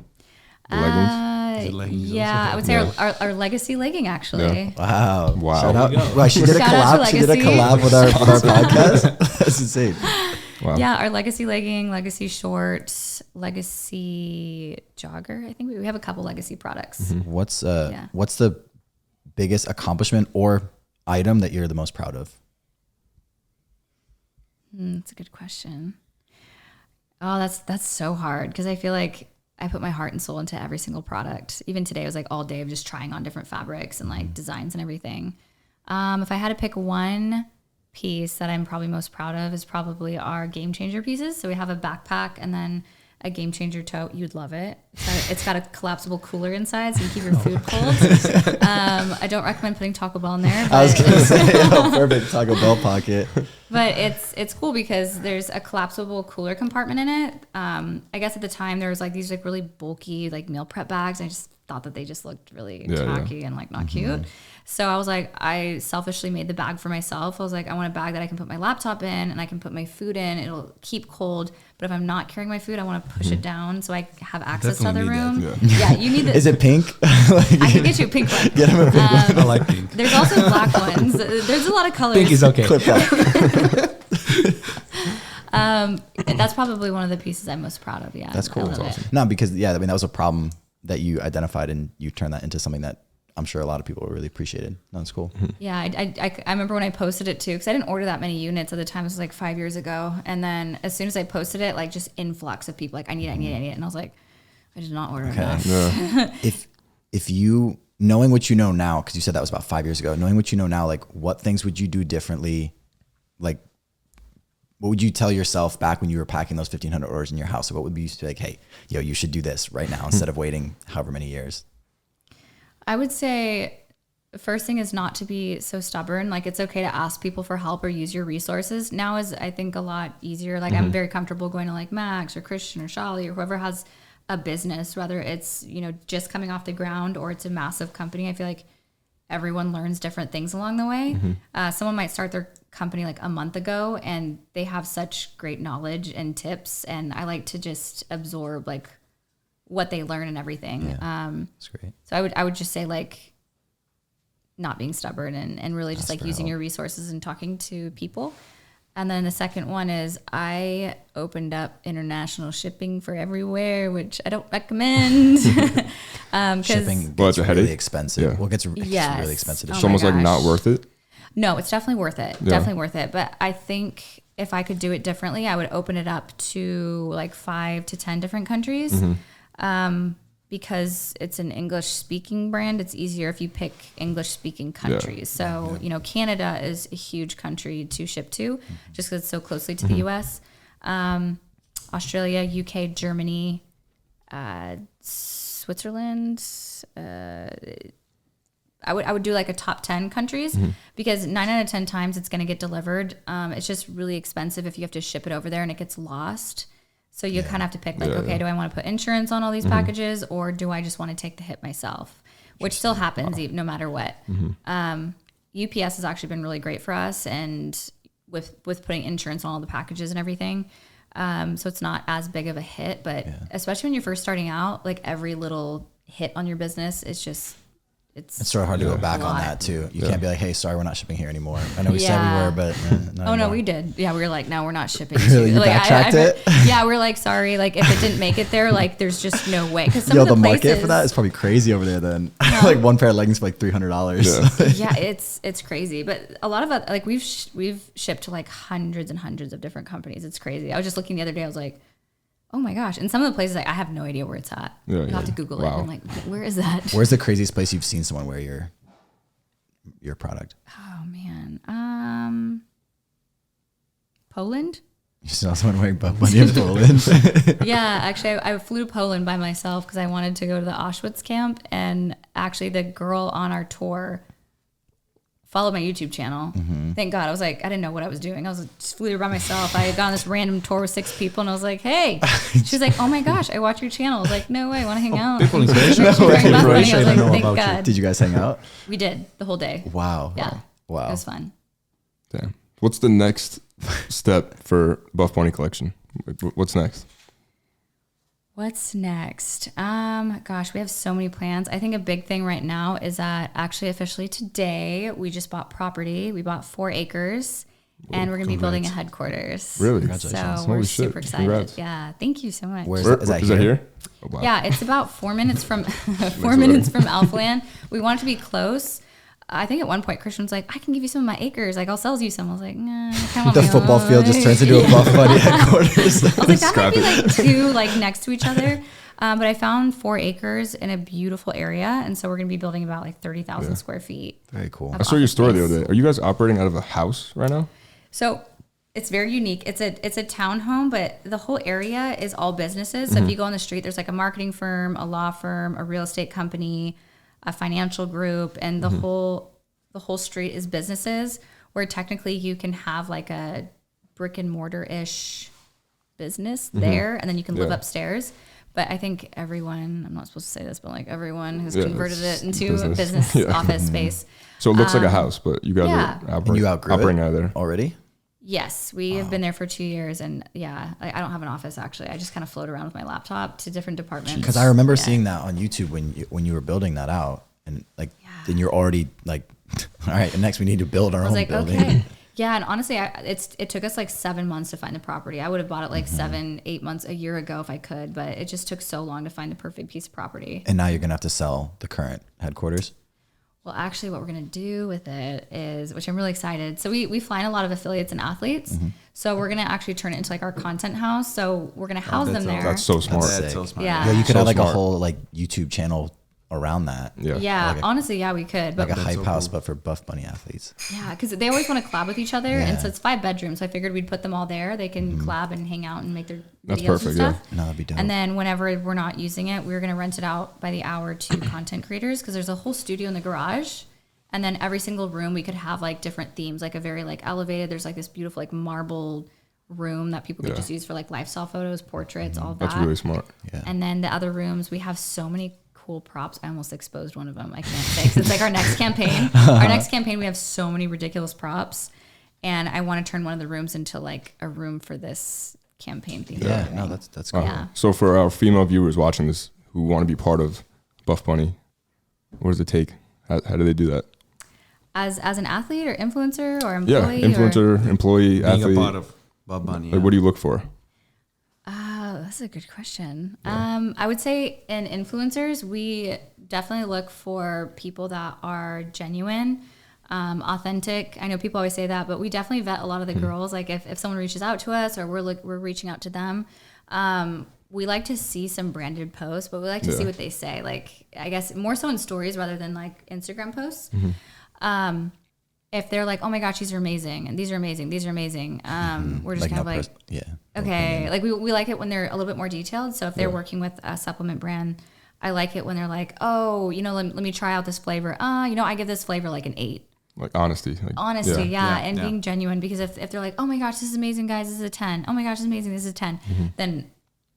The leggings? Is it leggings Yeah, also? I would say our legacy legging, actually. Wow. Wow. Shout out. There you go. Wow, she did a Shout out to collab. She did a Legacy. collab with our podcast. That's insane. Wow. Yeah, our legacy legging, legacy shorts, legacy jogger. I think we have a couple legacy products. What's the biggest accomplishment or item that you're the most proud of? That's a good question. Oh, that's so hard because I feel like I put my heart and soul into every single product. Even today, it was like all day of just trying on different fabrics and like designs and everything. If I had to pick one piece that I'm probably most proud of is probably our Game Changer pieces. So we have a backpack and then a Game Changer tote. You'd love it. It's got a collapsible cooler inside so you can keep your food cold. I don't recommend putting Taco Bell in there. I was going to say, perfect Taco Bell pocket. But it's cool because there's a collapsible cooler compartment in it. I guess at the time there was like these like really bulky like meal prep bags. I just thought that they just looked really tacky and like not cute. So I was like, I selfishly made the bag for myself. I was like, I want a bag that I can put my laptop in and I can put my food in. It'll keep cold. But if I'm not carrying my food, I want to push it down so I have access to other room. Yeah, you need this. Is it pink? I can get you a pink one. Get him a pink one. I like pink. There's also black ones. There's a lot of colors. Pink is okay. Clip that. That's probably one of the pieces I'm most proud of. Yeah, That's cool. That's awesome. No, because that was a problem that you identified and you turned that into something that I'm sure a lot of people really appreciated. No, that's cool. Yeah, I remember when I posted it too, because I didn't order that many units at the time. It was like 5 years ago. And then as soon as I posted it, like just influx of people like, I need it. And I was like, I did not order enough. Yeah. If you, knowing what you know now, because you said that was about 5 years ago, knowing what you know now, like what things would you do differently? Like, what would you tell yourself back when you were packing those 1,500 orders in your house? So what would be like, hey, you should do this right now instead of waiting however many years? I would say the first thing is not to be so stubborn. Like it's okay to ask people for help or use your resources. Now is, I think, a lot easier. Like I'm very comfortable going to like Max or Christian or Shali or whoever has a business, whether it's, just coming off the ground or it's a massive company. I feel like everyone learns different things along the way. Someone might start their company like a month ago and they have such great knowledge and tips. And I like to just absorb like what they learn and everything. That's great. So I would just say like not being stubborn and really just like using your resources and talking to people. And then the second one is I opened up international shipping for everywhere, which I don't recommend. Shipping gets really expensive. Yeah. Well, it gets really expensive. It's almost like not worth it. No, it's definitely worth it. Yeah. Definitely worth it. But I think if I could do it differently, I would open it up to like 5 to 10 different countries. Because it's an English speaking brand, it's easier if you pick English speaking countries. So, Canada is a huge country to ship to just because it's so closely to the US. Australia, UK, Germany, Switzerland. I would do like a top 10 countries because 9 out of 10 times it's going to get delivered. It's just really expensive if you have to ship it over there and it gets lost. So you kind of have to pick like, do I want to put insurance on all these packages or do I just want to take the hit myself? Which still happens no matter what. UPS has actually been really great for us and with putting insurance on all the packages and everything. So it's not as big of a hit, but especially when you're first starting out, like every little hit on your business, it's sort of hard to go back on that too. You can't be like, hey, sorry, we're not shipping here anymore. I know we said we were, but no, we did. Yeah, we were like, no, we're not shipping. Really? You backtracked it? Yeah, we're like, sorry, like if it didn't make it there, like there's just no way. Because some of the places, market for that is probably crazy over there. Then like one pair of leggings for like $300. Yeah, it's crazy. But a lot of it, like we've shipped to like hundreds and hundreds of different companies. It's crazy. I was just looking the other day. I was like, oh my gosh. And some of the places, like I have no idea where it's at. You'll have to Google it. I'm like, where is that? Where's the craziest place you've seen someone wear your product? Oh man. Poland? You saw someone wearing Buffbunny in Poland? Yeah, actually I flew to Poland by myself because I wanted to go to the Auschwitz camp, and actually the girl on our tour followed my YouTube channel. Thank God. I was like, I didn't know what I was doing. I was just flew there by myself. I had gone on this random tour with 6 people and I was like, hey. She's like, oh my gosh, I watch your channel. I was like, no way, I want to hang out. People in Croatia. I was like, thank God. Did you guys hang out? We did the whole day. Wow. Yeah. Wow. It was fun. Damn. What's the next step for Buffbunny Collection? What's next? What's next? Gosh, we have so many plans. I think a big thing right now is that actually officially today, we just bought property. We bought 4 acres and we're going to be building a headquarters. Really? Congratulations. So we're super excited. Congrats. Yeah. Thank you so much. Is that here? Oh, wow. Yeah. It's about 4 minutes from, 4 minutes from Alphaland. We want it to be close. I think at one point Christian was like, I can give you some of my acres. Like, I'll sell you some. I was like, nah, I kind of The football field just turns into a Buffbunny headquarters. I was like, that might be like two like next to each other. But I found 4 acres in a beautiful area. And so we're going to be building about like 30,000 square feet. Very cool. I saw your story the other day. Are you guys operating out of a house right now? So it's very unique. It's a townhome, but the whole area is all businesses. So if you go on the street, there's like a marketing firm, a law firm, a real estate company, a financial group, and the whole street is businesses, where technically you can have like a brick and mortar-ish business there, and then you can live upstairs. But I think everyone, I'm not supposed to say this, but like everyone has converted it into a business office space. So it looks like a house, but you guys are operating out of there already? Yes, we have been there for 2 years, and I don't have an office actually. I just kind of float around with my laptop to different departments. Because I remember seeing that on YouTube when you were building that out, and like then you're already like, all right, and next we need to build our own building. Okay. Yeah, and honestly, it took us like 7 months to find the property. I would have bought it like 7-8 months, a year ago if I could, but it just took so long to find the perfect piece of property. And now you're gonna have to sell the current headquarters. Well, actually, what we're going to do with it is, which I'm really excited. So we fly in a lot of affiliates and athletes. So we're going to actually turn it into like our content house. So we're going to house them there. That's so smart. That's so smart. Yeah. Yeah, you could So have like smart. a whole like YouTube channel around that. Yeah. Like Honestly, we could. But like a hype so house, cool. but for Buffbunny athletes. yeah, because they always want to collab with each other. And so it's 5 bedrooms. So I figured we'd put them all there. They can collab and hang out and make their That's videos perfect, and stuff. No, that'd be dope. And then whenever we're not using it, we're going to rent it out by the hour to content creators, because there's a whole studio in the garage. And then every single room we could have like different themes, like a very like elevated. There's like this beautiful like marble room that people could just use for like lifestyle photos, portraits, all that. That's really smart. Yeah. And then the other rooms, we have so many cool props. I almost exposed one of them. I can't say, 'cause it's like our next campaign. Our next campaign, we have so many ridiculous props, and I want to turn one of the rooms into like a room for this campaign theme. Yeah, no, that's cool. Yeah. So for our female viewers watching this who want to be part of Buffbunny, what does it take? How do they do that? As an athlete or influencer or Yeah, employee? influencer, employee, Being athlete. a part of Buffbunny. Like, what do you look for? That's a good question. I would say in influencers, we definitely look for people that are genuine, authentic. I know people always say that, but we definitely vet a lot of the girls. Like if someone reaches out to us or we're reaching out to them, we like to see some branded posts, but we like to see what they say. Like, I guess more so in stories rather than like Instagram posts. If they're like, oh my gosh, these are amazing, and these are amazing, these are amazing. We're just Like kind of like, okay. Like we like it when they're a little bit more detailed. So if they're working with a supplement brand, I like it when they're like, oh, let me try out this flavor. I give this flavor like an 8. Like honesty. And being genuine, because if they're like, oh my gosh, this is amazing, guys, this is a 10. Oh my gosh, this is amazing, this is a 10. Then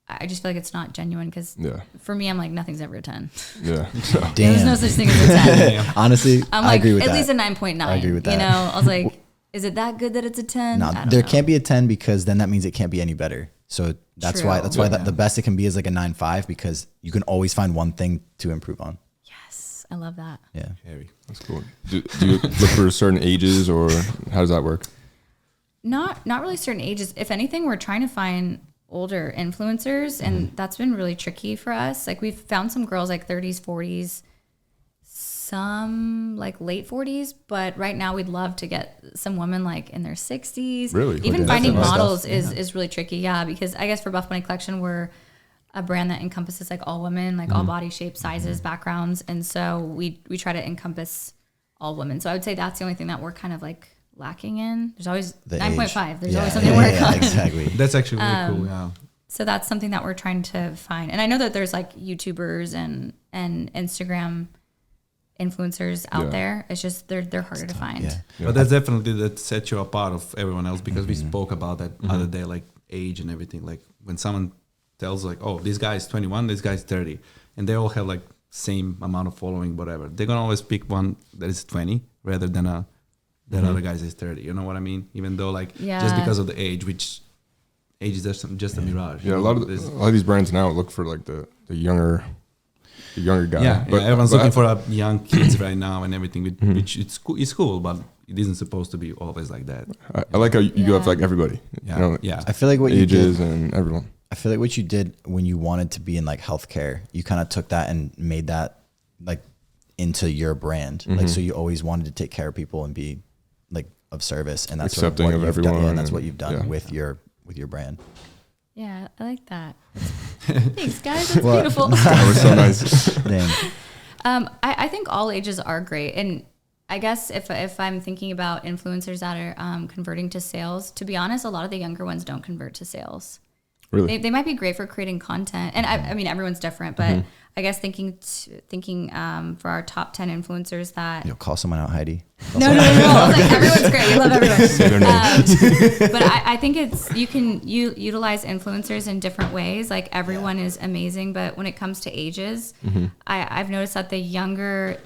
I just feel like it's not genuine, because for me, I'm like, nothing's ever a 10. Yeah. Damn. There's no such thing as a 10. Honestly, I'm I like, agree with at that. least a 9.9. I agree with that. I was like, is it that good that it's a 10? No, there can't be a 10, because then that means it can't be any better. So that's True. why the best it can be is like a 9.5, because you can always find one thing to improve on. Yes, I love that. Yeah. That's cool. Do you look for certain ages, or how does that work? Not really certain ages. If anything, we're trying to find older influencers, and that's been really tricky for us. Like, we've found some girls like 30s, 40s, some like late 40s, but right now we'd love to get some women like in their 60s. Really? Even Okay. finding That's models is really tricky. Yeah, because I guess for Buffbunny Collection, we're a brand that encompasses like all women, like all body shapes, sizes, backgrounds, and so we try to encompass all women. So I would say that's the only thing that we're kind of like lacking in. There's always The 9.5. age. There's always something to work on. Exactly. That's actually really cool. Yeah. So that's something that we're trying to find. And I know that there's like YouTubers and Instagram influencers out there. It's just they're harder to find. Yeah. But that's definitely that sets you apart of everyone else, because we spoke about that other day, like age and everything. Like when someone tells like, oh, this guy is 21, this guy is 30, and they all have like same amount of following, whatever. They're gonna always pick one that is 20 rather than that other guy is 30. You know what I mean? Even though like just because of the age, which age is just a mirage. Yeah, a lot of these brands now look for like the younger guy. Yeah, but everyone's looking for young kids right now and everything, which it's cool, but it isn't supposed to be always like that. I like how you have like everybody. Yeah, I feel like what you ages did, and everyone. I feel like what you did when you wanted to be in like healthcare, you kind of took that and made that like into your brand. Like, so you always wanted to take care of people and be like of service, and that's accepting sort of of what you've everyone. done, and that's what you've done Yeah. with your brand. Yeah, I like that. Thanks, guys. That's beautiful. That was so nice. Dang. I think all ages are great. And I guess if I'm thinking about influencers that are converting to sales, to be honest, a lot of the younger ones don't convert to sales. Really? They might be great for creating content. And I mean, everyone's different, but I guess thinking for our top 10 influencers that... You'll call someone out, Heidi. No. I was like, everyone's great. We love everyone. Say their names. But I think you can utilize influencers in different ways. Like everyone is amazing, but when it comes to ages, I've noticed that the younger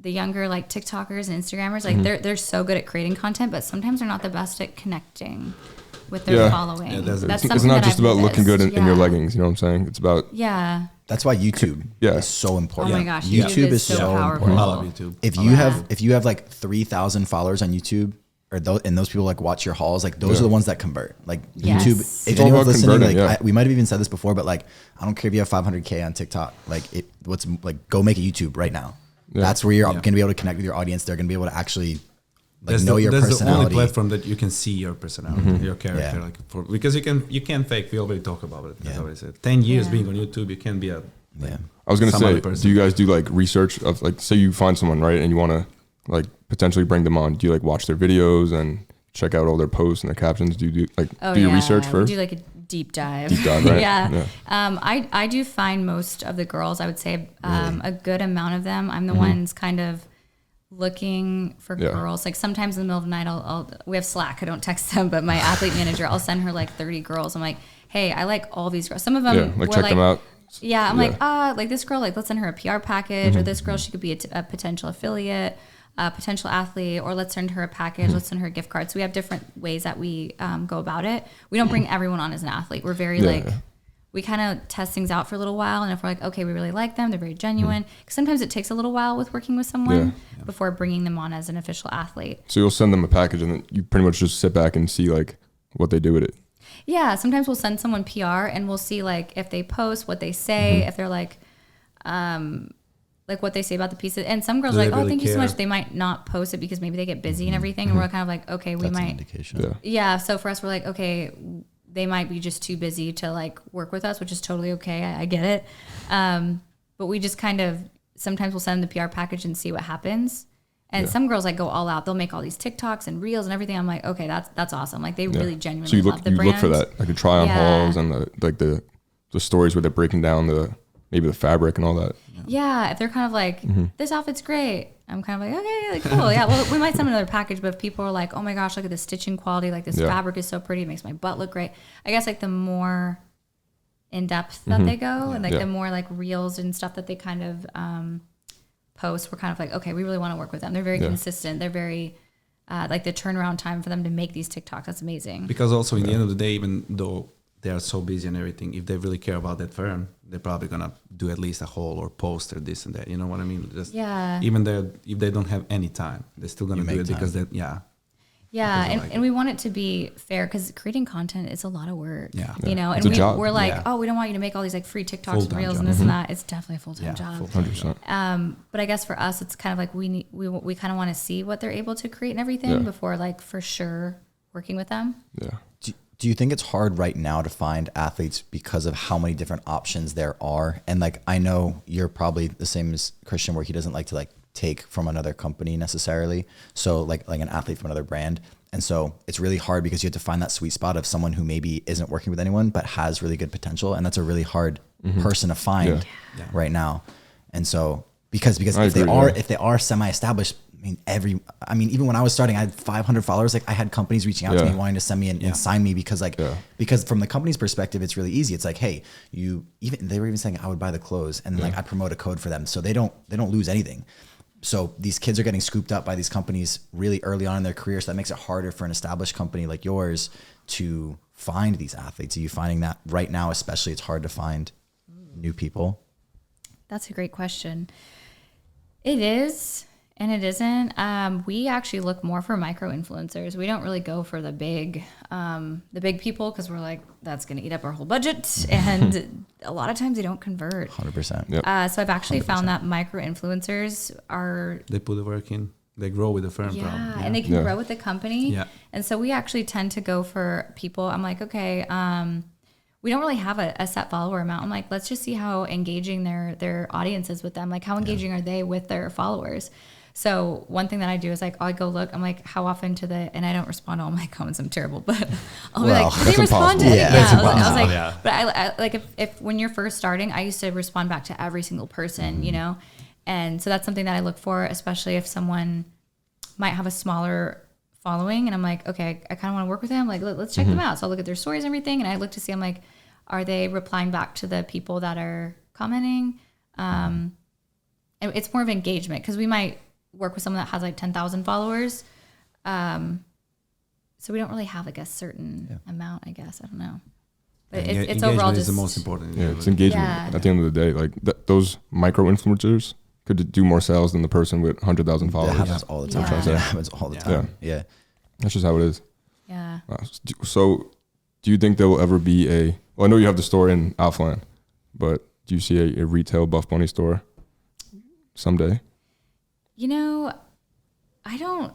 like TikTokers and Instagrammers, like they're so good at creating content, but sometimes they're not the best at connecting with their following. Yeah, that's it's not just about looking good in your leggings. You know what I'm saying? It's about That's why YouTube is so important. Oh my gosh, YouTube is so powerful. important. I love YouTube. If you have like 3,000 followers on YouTube, or those people like watch your hauls, like those are the ones that convert. Like YouTube, if It's all anyone's about listening, converting, we might have even said this before, but like I don't care if you have 500K on TikTok, go make a YouTube right now. Yeah. That's where you're going to be able to connect with your audience. They're going to be able to actually know your that's personality. the only platform that you can see your personality, your character. Yeah. Like because you can fake. We already talk about it. As I always said, 10 years being on YouTube, you can be a I was gonna some say, other person. do you guys do like research of like, say you find someone, right, and you want to like potentially bring them on? Do you like watch their videos and check out all their posts and their captions? Do you do your research first? We do like a deep dive. Deep dive, right? Yeah. I do find most of the girls, I would say a good amount of them, I'm the ones kind of looking for girls. Like sometimes in the middle of the night, we have Slack. I don't text them, but my athlete manager, I'll send her like 30 girls. I'm like, hey, I like all these girls. Some of them like were check them out. Yeah, I'm like this girl, like let's send her a PR package, or this girl, she could be a potential affiliate, a potential athlete, or let's send her a package, let's send her a gift card. So we have different ways that we go about it. We don't bring everyone on as an athlete. We're very we kind of test things out for a little while, and if we're like, okay, we really like them, they're very genuine. Because sometimes it takes a little while with working with someone before bringing them on as an official athlete. So you'll send them a package, and then you pretty much just sit back and see like what they do with it. Yeah, sometimes we'll send someone PR and we'll see like if they post, what they say, if they're like what they say about the pieces. And some girls are like, oh, thank you so much. They might not post it because maybe they get busy and everything. And we're kind of like, okay, we might. Indication. Yeah. So for us, we're like, okay, they might be just too busy to like work with us, which is totally okay. I get it. But we just kind of, sometimes we'll send them the PR package and see what happens. And some girls like go all out. They'll make all these TikToks and reels and everything. I'm like, okay, that's awesome. Like they really genuinely love the brand. You look for that, like the try on hauls and the stories where they're breaking down maybe the fabric and all that. Yeah, if they're kind of like, this outfit's great, I'm kind of like, okay, like cool. Yeah, well, we might send another package, but if people are like, oh my gosh, look at the stitching quality. Like this fabric is so pretty. It makes my butt look great. I guess like the more in depth that they go and like the more like reels and stuff that they kind of post, we're kind of like, okay, we really want to work with them. They're very consistent. They're very like the turnaround time for them to make these TikToks. That's amazing. Because also in the end of the day, even though they are so busy and everything, if they really care about that firm, they're probably gonna do at least a haul or post or this and that. You know what I mean? Just even if they don't have any time, they're still gonna do it because they and we want it to be fair because creating content is a lot of work. You know, it's and a job. we're like, oh, we don't want you to make all these like free TikToks and reels and this and that. It's definitely a full-time job. 100%. But I guess for us, it's kind of like we kind of want to see what they're able to create and everything before like for sure working with them. Yeah. Do you think it's hard right now to find athletes because of how many different options there are? And like, I know you're probably the same as Christian, where he doesn't like to like take from another company necessarily. So like an athlete from another brand. And so it's really hard because you have to find that sweet spot of someone who maybe isn't working with anyone, but has really good potential. And that's a really hard person to find right now. And so, because if they are semi-established, I mean, even when I was starting, I had 500 followers. Like I had companies reaching out to me wanting to send me and sign me because because from the company's perspective, it's really easy. It's like, hey, they were even saying I would buy the clothes and then like I promote a code for them. So they don't lose anything. So these kids are getting scooped up by these companies really early on in their career. So that makes it harder for an established company like yours to find these athletes. Are you finding that right now, especially it's hard to find new people? That's a great question. It is. And it isn't. We actually look more for micro influencers. We don't really go for the big people because we're like, that's going to eat up our whole budget. And a lot of times they don't convert. 100%. Yep. So I've actually found that micro influencers they put the work in. They grow with the firm. Yeah, and they can grow with the company. Yeah. And so we actually tend to go for people. I'm like, okay, we don't really have a set follower amount. I'm like, let's just see how engaging their audience is with them. Like, how engaging are they with their followers? So one thing that I do is like, I go look, I'm like, how often and I don't respond to all my comments. I'm terrible, but I'll be like, did they respond to it? Yeah, I was like, but I like if when you're first starting, I used to respond back to every single person, you know? And so that's something that I look for, especially if someone might have a smaller following and I'm like, okay, I kind of want to work with them. Like, let's check them out. So I'll look at their stories and everything. And I look to see, I'm like, are they replying back to the people that are commenting? And it's more of engagement because we might work with someone that has like 10,000 followers. So we don't really have like a certain amount, I guess. I don't know. But it's overall just the most important. Yeah, it's engagement at the end of the day. Like those micro influencers could do more sales than the person with 100,000 followers. That happens all the time. Yeah. That happens all the time. Yeah. That's just how it is. Yeah. So do you think there will ever be well, I know you have the store in Alphaland, but do you see a retail Buff Bunny store someday? You know, I don't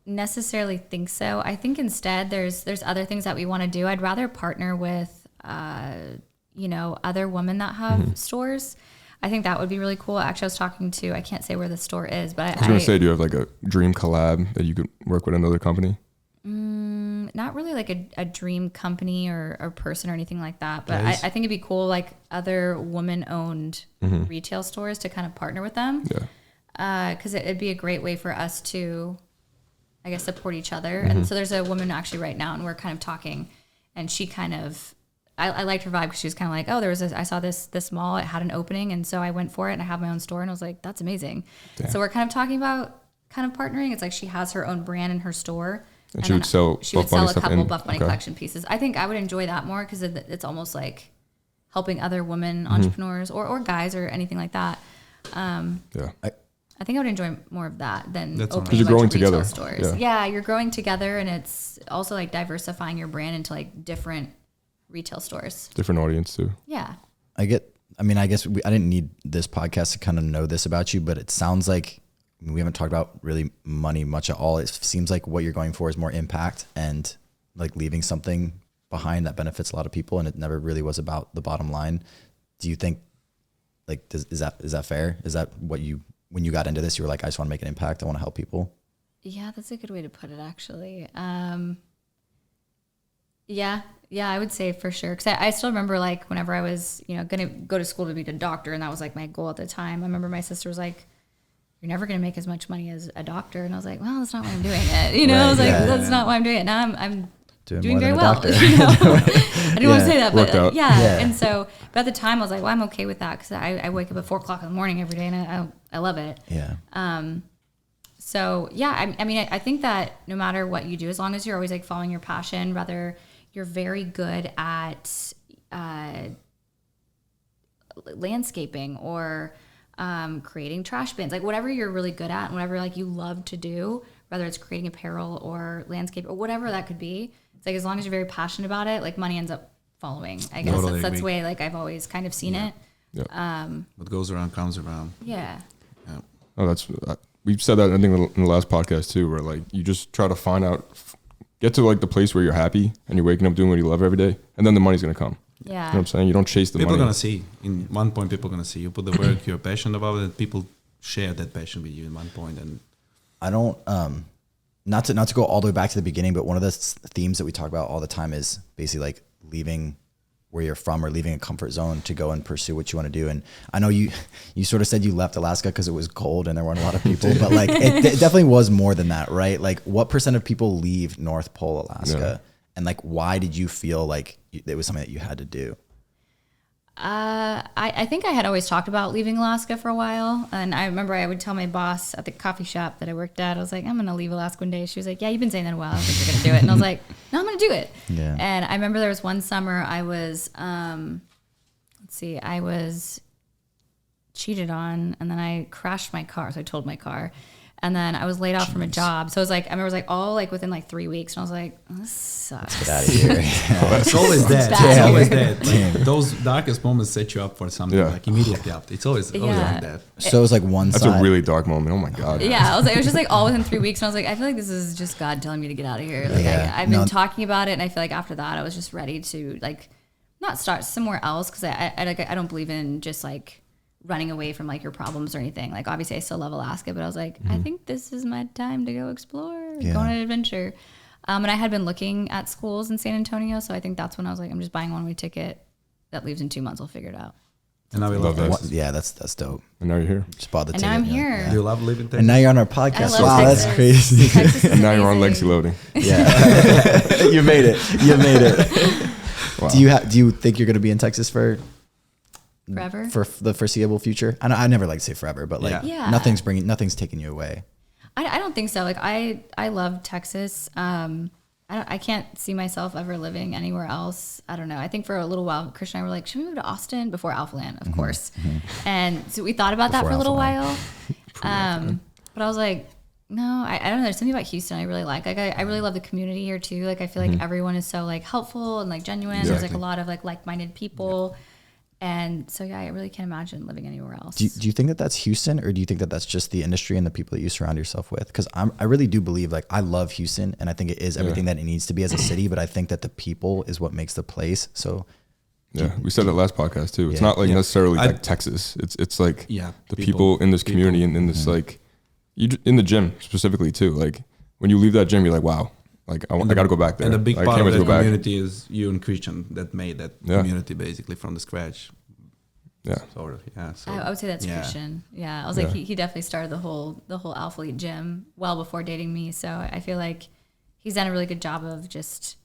necessarily think so. I think instead there's other things that we want to do. I'd rather partner with, other women that have stores. I think that would be really cool. Actually, I was talking to, I can't say where the store is, but I was going to say, do you have like a dream collab that you could work with another company? Not really like a dream company or person or anything like that. But I think it'd be cool, like other woman-owned retail stores to kind of partner with them. Yeah. Because it'd be a great way for us to, I guess, support each other. And so there's a woman actually right now, and we're kind of talking, and she kind of, I liked her vibe because she was kind of like, oh, I saw this mall, it had an opening, and so I went for it, and I have my own store, and I was like, that's amazing. Damn. So we're kind of talking about kind of partnering. It's like she has her own brand in her store. And she would sell a couple Buffbunny Collection pieces. I think I would enjoy that more because it's almost like helping other women entrepreneurs or guys or anything like that. I think I would enjoy more of that than opening a bunch of retail stores. Yeah, you're growing together, and it's also like diversifying your brand into like different retail stores. Different audience too. Yeah. I guess I didn't need this podcast to kind of know this about you, but it sounds like we haven't talked about really money much at all. It seems like what you're going for is more impact and like leaving something behind that benefits a lot of people, and it never really was about the bottom line. Do you think like is that fair? Is that what when you got into this, you were like, I just want to make an impact. I want to help people. Yeah, that's a good way to put it, actually. Yeah, I would say for sure. Because I still remember, like, whenever I was, going to go to school to be a doctor, and that was, like, my goal at the time. I remember my sister was like, you're never going to make as much money as a doctor. And I was like, well, that's not why I'm doing it. I was like, that's not why I'm doing it. Now I'm doing very well. I didn't want to say that, but yeah. And so, but at the time, I was like, well, I'm okay with that because I wake up at 4 o'clock in the morning every day, and I love it. Yeah. So yeah, I mean, I think that no matter what you do, as long as you're always like following your passion, whether you're very good at landscaping or creating trash bins, like whatever you're really good at and whatever like you love to do, whether it's creating apparel or landscape or whatever that could be, it's like as long as you're very passionate about it, like money ends up following. I guess that's the way like I've always kind of seen it. Yeah. What goes around comes around. Yeah. Oh, we've said that I think in the last podcast too, where like you just try to get to like the place where you're happy and you're waking up doing what you love every day, and then the money's gonna come. Yeah. You know what I'm saying? You don't chase the money. People are gonna see. In one point, people are gonna see you put the work you're passionate about it. People share that passion with you in one point, and I don't. Not to go all the way back to the beginning, but one of the themes that we talk about all the time is basically like leaving where you're from or leaving a comfort zone to go and pursue what you want to do. And I know you sort of said you left Alaska because it was cold and there weren't a lot of people, but like it definitely was more than that, right? Like what % of people leave North Pole Alaska? Yeah. And like, why did you feel like it was something that you had to do? I think I had always talked about leaving Alaska for a while. And I remember I would tell my boss at the coffee shop that I worked at, I was like, I'm going to leave Alaska one day. She was like, yeah, you've been saying that a while. I think you're going to do it. And I was like, no, I'm going to do it. Yeah. And I remember there was one summer I was, I was cheated on and then I crashed my car. So I totaled my car. And then I was laid off from a job. So it was like, I remember it was like all like within like 3 weeks. And I was like, oh, this sucks. Let's get out of here. It's always that. bad. It's always that. Like, those darkest moments set you up for something like immediately after. It's always like that. So it was like one That's side. a really dark moment. Oh my God. Yeah, I was like, it was just like all within 3 weeks. And I was like, I feel like this is just God telling me to get out of here. Like I've been talking about it. And I feel like after that, I was just ready to like not start somewhere else. Cause I don't believe in just like running away from like your problems or anything. Like obviously I still love Alaska, but I was like, I think this is my time to go explore, go on an adventure. And I had been looking at schools in San Antonio. So I think that's when I was like, I'm just buying a one-way ticket that leaves in 2 months. I'll figure it out. And now we love that. Yeah, that's dope. And now you're here. Just bought the And ticket. now I'm here. Do you love living Texas? And now you're on our podcast. I love Wow, Texas. that's crazy. Texas is And now you're on amazing. Lexi loading. Yeah. You made it. Wow. Do you think you're going to be in Texas for Forever? for the foreseeable future? I never like to say forever, but like Yeah. nothing's taking you away. I don't think so. Like I love Texas. I can't see myself ever living anywhere else. I don't know. I think for a little while, Christian and I were like, should we move to Austin before Alphaland? Of course. And so we thought about that for a little while. But I was like, no, I don't know. There's something about Houston I really like. Like I really love the community here too. Like I feel like everyone is so like helpful and like genuine. There's like a lot of like-minded people. And so, yeah, I really can't imagine living anywhere else. Do you think that that's Houston, or do you think that that's just the industry and the people that you surround yourself with? Because I really do believe, like, I love Houston, and I think it is everything that it needs to be as a city, but I think that the people is what makes the place. So, we said it last podcast too. It's not like necessarily like Texas. It's like the people in this community and in this like in the gym specifically too. Like when you leave that gym, you're like, wow. Like I got to go back there. And a big I part can't of wait the to go back. community is you and Christian that made that community basically from the scratch. Yeah. Sort of. Yeah. So I would say that's Christian. Yeah. I was like, he definitely started the whole Alphalete gym well before dating me. So I feel like he's done a really good job of just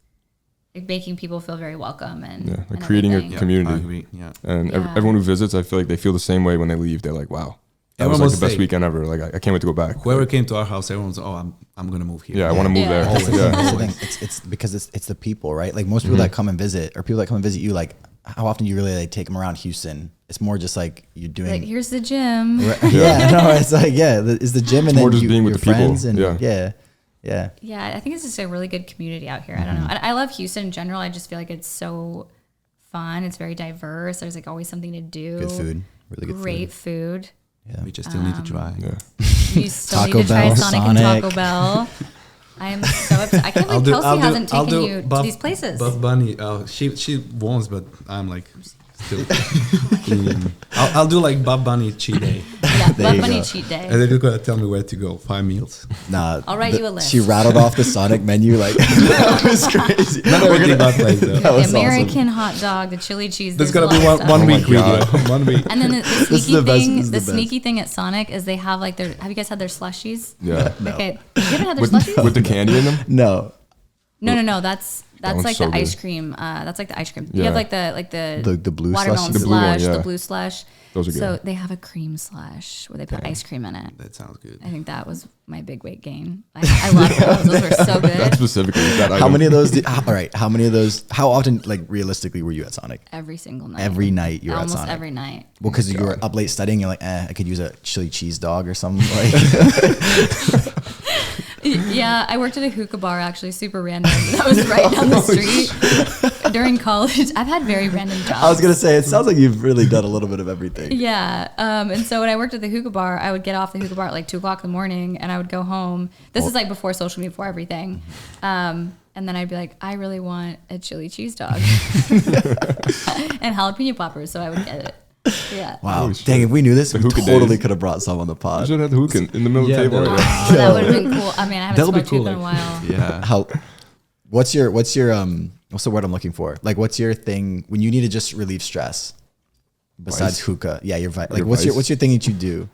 like making people feel very welcome and like and creating everything. a community. I agree. Yeah. And everyone who visits, I feel like they feel the same way when they leave. They're like, wow. That Everyone was like must the best say- weekend ever. Like I can't wait to go back. Whoever came to our house, everyone's I'm gonna move here. Yeah, I want to move there. That's the Yeah. thing. It's because it's the people, right? Like most people that come and visit, or people that come and visit you, like how often do you really like take them around Houston? It's more just like you're doing. Like, here's the gym. Yeah, no, it's like it's the gym and more then just being with your the people. friends and Yeah. yeah. Yeah, I think it's just a really good community out here. I don't know. I love Houston in general. I just feel like it's so fun. It's very diverse. There's like always something to do. Good food, really good Great food. Yeah. We just still need to try. Yeah. You still Taco need to try Bell, Sonic and Sonic. Taco Bell. I am so upset. I can't believe Kelsey hasn't taken you to these places. Buffbunny, she wants, but I'm like still. I'll do like Buffbunny cheat day, Yeah, There you Buffbunny go. cheat day. and then you're gonna tell me where to go. 5 meals. Nah, I'll write you a list. She rattled off the Sonic menu like that was crazy. Not everything about place though. That was the awesome. American hot dog, the chili cheese. There's there's gonna a be lot of one stuff. week God. video. 1 week. And then the is sneaky the best- thing, this is the the best. sneaky thing at Sonic is they have like their. Have you guys had their slushies? Yeah. No. Okay, you haven't had their With, slushies? with the candy in them? No, No. That's one's like so the ice good. cream. That's like the ice cream. You Yeah. have like the blue watermelon slushies? The blue one, slush, yeah. the blue slush. Those are good. So they have a cream slush where they put ice cream in it. That sounds good. I think that was my big weight gain. I love those. Those were so That good. specifically. That how item. many of those? All right, how many of those? How often, like realistically, were you at Sonic? Every single night. Every night you were at Almost Sonic. every night. Well, because you were up late studying, you're like, I could use a chili cheese dog or something. Like, Yeah, I worked at a hookah bar actually, super random. That was right down the street during college. I've had very random jobs. I was gonna say, it sounds like you've really done a little bit of everything. Yeah. And so when I worked at the hookah bar, I would get off the hookah bar at like 2:00 in the morning and I would go home. This is like before social media, before everything. And then I'd be like, I really want a chili cheese dog and jalapeno poppers. So I would get it. Yeah. Wow, Holy shit. dang! If we knew this, The we hookah totally days. could have brought some on the You pod. should have the hook in the middle of the table that- right there. Oh, that would have been cool. I mean, I haven't That'll be smoked cool. hookah in a while. Yeah. How? What's your what's the word I'm looking for? Like, what's your thing when you need to just relieve stress? Besides Vice? hookah, yeah, your like. Your What's vice? your thing that you do?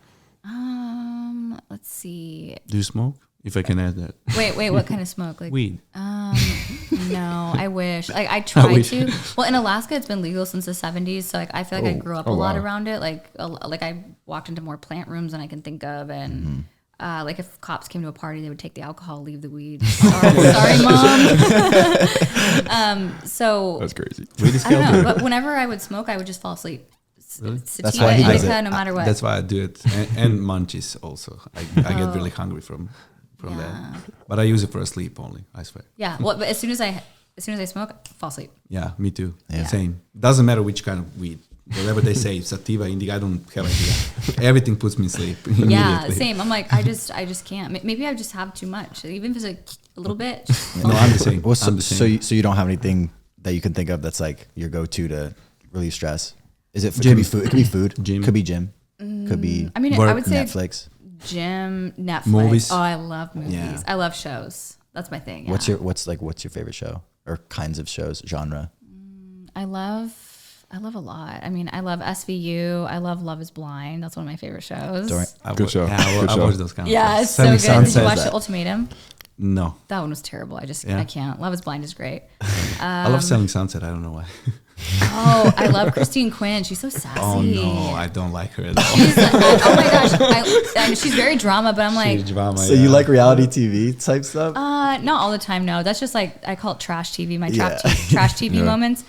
Let's see. Do you smoke? If I can add that. Wait, what kind of smoke? Like Weed. No, I wish. Like I tried to. Well, in Alaska, it's been legal since the 70s, so like I feel like I grew up a lot wow. around it. Like I walked into more plant rooms than I can think of, and like if cops came to a party, they would take the alcohol, leave the weed. Sorry, mom. So That's crazy. Weed is I don't know, healthy. but whenever I would smoke, I would just fall asleep. Really? That's sativa why he does indica, it. no matter what. That's why I do it, and munchies also. I get really hungry from that, but I use it for sleep only. I swear. Yeah. Well, but as soon as I smoke, I fall asleep. Yeah, me too. Yeah. Same. Doesn't matter which kind of weed. Whatever they say, sativa, indica, I don't have idea. Everything puts me to sleep immediately. Yeah, same. I'm like, I just can't. Maybe I just have too much. Even if it's like a little bit. No, I'm the same. Well, so, I'm the same. so you don't have anything that you can think of that's like your go-to to relieve stress? Is it? Gym. Could be food. It could be food. Gym. Could be gym. Could be. I mean, Work. I would say Netflix. gym, Netflix. Movies. Oh, I love movies. Yeah. I love shows. That's my thing. Yeah. What's your favorite show or kinds of shows, genre? I love a lot. I mean, I love SVU. I love Love is Blind. That's one of my favorite shows. Good show. Yeah, Good I show. watch those kind of Yeah, shows. it's so good. Selling Did you watch that. The Ultimatum? No. That one was terrible. I Yeah. can't. Love is Blind is great. I love Selling Sunset. I don't know why. Oh, I love Christine Quinn. She's so sassy. Oh no, I don't like her at all. She's like, oh my gosh, she's very drama, but I'm like, She's drama, So you like reality TV type stuff? not all the time. No, that's just like I call it trash TV. My Yeah. trash TV moments.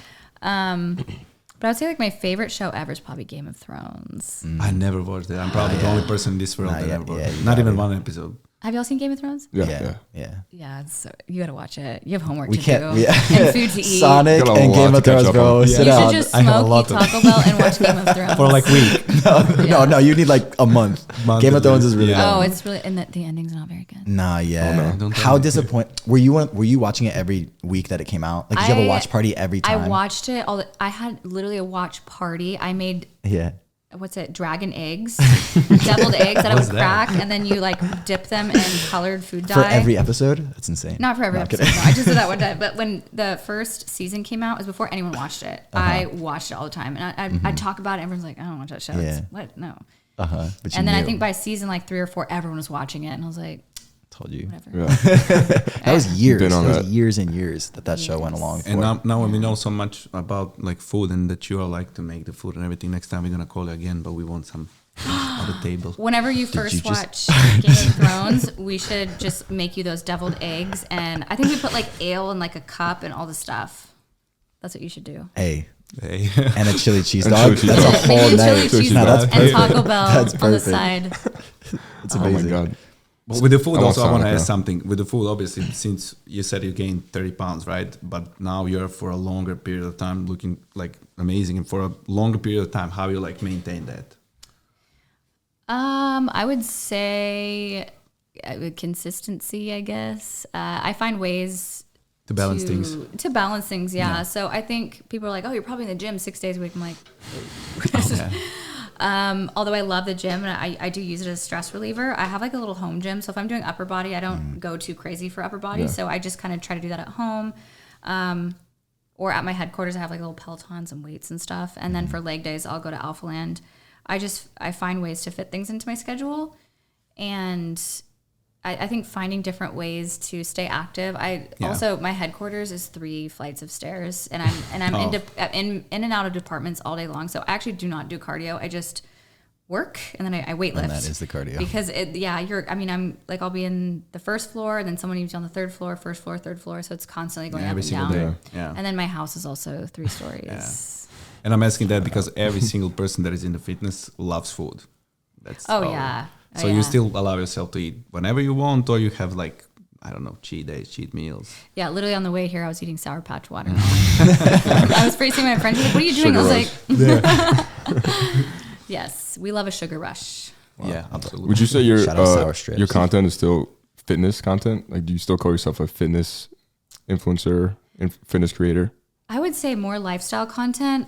But I would say like my favorite show ever is probably Game of Thrones. I never watched it. I'm probably the only person in this world Not that yet. ever watched Yeah, it. you Not gotta. even one episode. Have y'all seen Game of Thrones? Yeah. Yeah, you gotta watch it. You have homework We to can't. do and food to eat. Sonic Got a and lot Game to of catch Thrones, up bro. on. Sit You down. should just I have a smoke, lot eat of- Taco Bell, and watch Game of Thrones. For like week. No, you need like a month. Month Game at of Thrones is least. really Yeah. long. Oh, it's really, and the ending's not very good. Nah, yeah. Oh, no. Don't tell How me. disappointed were you watching it every week that it came out? Like, did you have a watch party every time? I watched it. I had literally a watch party. I made Yeah. what's it? Dragon eggs, deviled eggs that I would What's that? crack, and then you like dip them in colored food dye. For every episode? That's insane. Not for every No, I'm episode. kidding. No, I just did that one time. But when the first season came out, it was before anyone watched it. I watched it all the time, and I'd talk about it. Everyone's like, "I don't watch that show." Yeah. It's, what? No. But you And then I knew. think by season like 3 or 4, everyone was watching it, and I was like, Told you. "Whatever." Yeah. That was years. Been on That was that. years and years that show went along. And for. now when we know so much about like food and that you all like to make the food and everything, next time we're gonna call you again, but we want some on the table. Whenever you you first just- watch Game of Thrones, we should just make you those deviled eggs, and I think we put like ale in like a cup and all the stuff. That's what you should do. Hey, Hey. and a chili cheese And dog. chili cheese That's a dog. whole Maybe a chili night. cheese No, dog that's and perfect. Taco Bell That's on the perfect. side. It's Oh my amazing. god. But with the food I want also, I want to Sonic ask now. something. With the food, obviously, since you said you gained 30 pounds, right? But now you're for a longer period of time looking like amazing. And for a longer period of time, how you like maintain that? I would say consistency, I guess. I find ways To balance things. To balance things, yeah. So I think people are like, "Oh, you're probably in the gym 6 days a week." I'm like, Okay. although I love the gym and I do use it as a stress reliever, I have like a little home gym. So if I'm doing upper body, I don't go too crazy for upper body. Yeah. So I just kind of try to do that at home. Or at my headquarters, I have like little Pelotons and weights and stuff. And then for leg days, I'll go to Alpha Land. I find ways to fit things into my schedule. And I think finding different ways to stay active. Also, my headquarters is 3 flights of stairs, and I'm in and out of departments all day long. So I actually do not do cardio. I just work and then I weight lift. And that is the cardio. Because I'm like, I'll be in the first floor, and then someone needs you on the 3rd floor, first floor, 3rd floor. So it's constantly going up Every and single down. day. Yeah. And then my house is also 3 stories. And I'm asking that because every single person that is in the fitness loves food. That's Yeah. So you still allow yourself to eat whenever you want, or you have like, I don't know, cheat days, cheat meals. Yeah, literally on the way here, I was eating Sour Patch watermelon. I was facing my friend. She's like, "What are you doing?" Sugar I was like, "Yes, we love a sugar rush." Yeah, absolutely. Would you say your Shout out Sour Strips. your content is still fitness content? Like, do you still call yourself a fitness influencer and fitness creator? I would say more lifestyle content.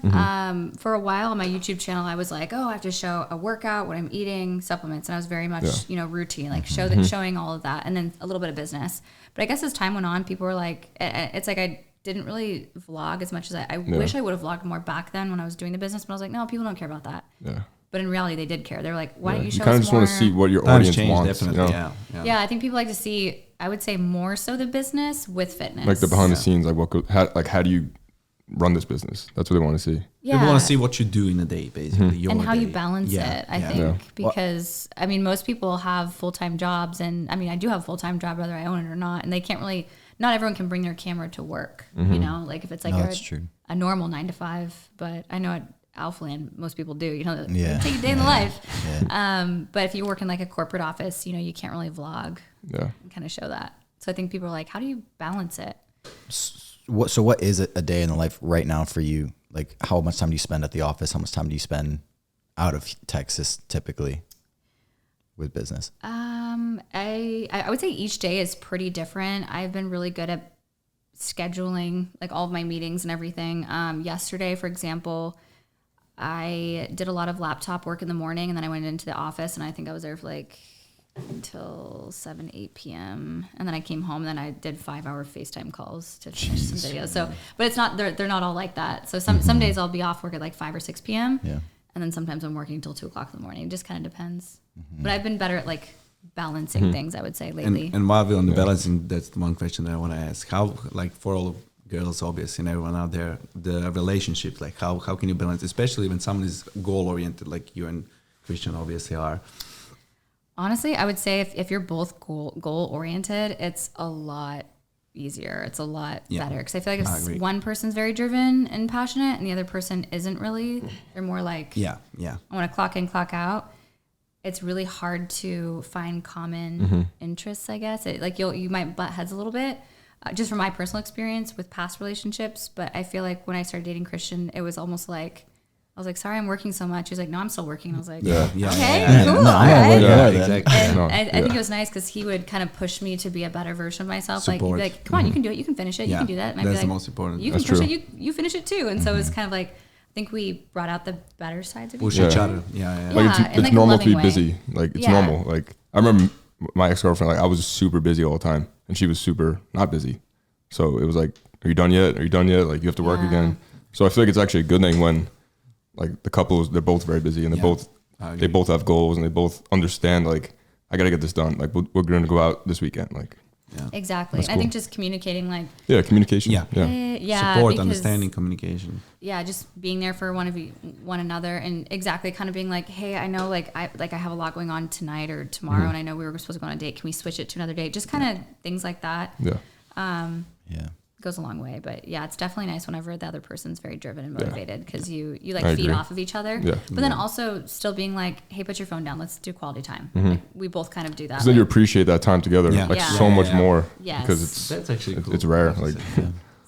For a while on my YouTube channel, I was like, "Oh, I have to show a workout, what I'm eating, supplements," and I was very much, routine, like showing all of that, and then a little bit of business. But I guess as time went on, people were like, it's like I didn't really vlog as much as I wish I would have vlogged more back then when I was doing the business. But I was like, no, people don't care about that. Yeah. But in reality, they did care. They were like, why don't you show kind of us just more? want to see what your Times audience change, wants. definitely. You know? Yeah, I think people like to see, I would say more so the business with fitness. Like the behind the scenes, like how do you run this business? That's what they want to see. Yeah. People want to see what you do in a day, basically. Your and how you day. balance it, I think. Yeah. Because, I mean, most people have full-time jobs. And, I mean, I do have a full-time job, whether I own it or not. And they can't really, not everyone can bring their camera to work, you know? Like if it's like No, that's true. a normal 9 to 5. But I know Alphaland, most people do, you know, Yeah. take a day in the life. Yeah. But if you work in like a corporate office, you know, you can't really vlog and kind of show that. So I think people are like, how do you balance it? What is a day in the life right now for you? Like, how much time do you spend at the office? How much time do you spend out of Texas typically with business? I would say each day is pretty different. I've been really good at scheduling like all of my meetings and everything. Yesterday, for example, I did a lot of laptop work in the morning, and then I went into the office, and I think I was there for like until 8 p.m. And then I came home, and then I did 5-hour FaceTime calls to finish some videos. So, but it's not, they're not all like that. So some days I'll be off work at like 5 or 6 p.m. Yeah. And then sometimes I'm working until 2 o'clock in the morning. It just kind of depends. But I've been better at like balancing things, I would say, lately. And while we're on the balancing, that's one question that I want to ask. How, like for all girls, obviously, and everyone out there, the relationships, like how can you balance, especially when someone is goal-oriented, like you and Christian obviously are? Honestly, I would say if you're both goal-oriented, it's a lot easier. It's a lot better. Because I feel like if one person's very driven and passionate and the other person isn't really, they're more like, I want to clock in, clock out. It's really hard to find common interests, I guess. Like you might butt heads a little bit, just from my personal experience with past relationships. But I feel like when I started dating Christian, it was almost like, I was like, sorry, I'm working so much. He's like, no, I'm still working. I was like, okay, cool. No, Exactly. And I think it was nice because he would kind of push me to be a better version of myself. Like, he'd be like, come on, you can do it. You can finish it. You can do that. And I'd That's be like, the most important. You can push it. You finish it too. And so it was kind of like, I think we brought out the better sides of Push each each other. other. Yeah. Like in it's like a normal to be loving way. busy. Like it's normal. Like I remember my ex-girlfriend, like I was super busy all the time and she was super not busy. So it was like, are you done yet? Are you done yet? Like you have to work again. So I feel like it's actually a good thing when like the couples, they're both very busy and they both have goals and they both understand like, I got to get this done. Like we're going to go out this weekend. Like, Exactly. Cool. I think just communicating like, communication. Support, because, understanding, communication. Yeah, just being there for one another, and exactly kind of being like, hey, I know I have a lot going on tonight or tomorrow, and I know we were supposed to go on a date. Can we switch it to another date? Just kind of things like that. Goes a long way. But yeah, it's definitely nice whenever the other person's very driven and motivated because you like feed off of each other. But then also still being like, hey, put your phone down. Let's do quality time. Like, we both kind of do that. Because then you appreciate that time together so much more. Yes. Because that's actually cool. It's rare. Like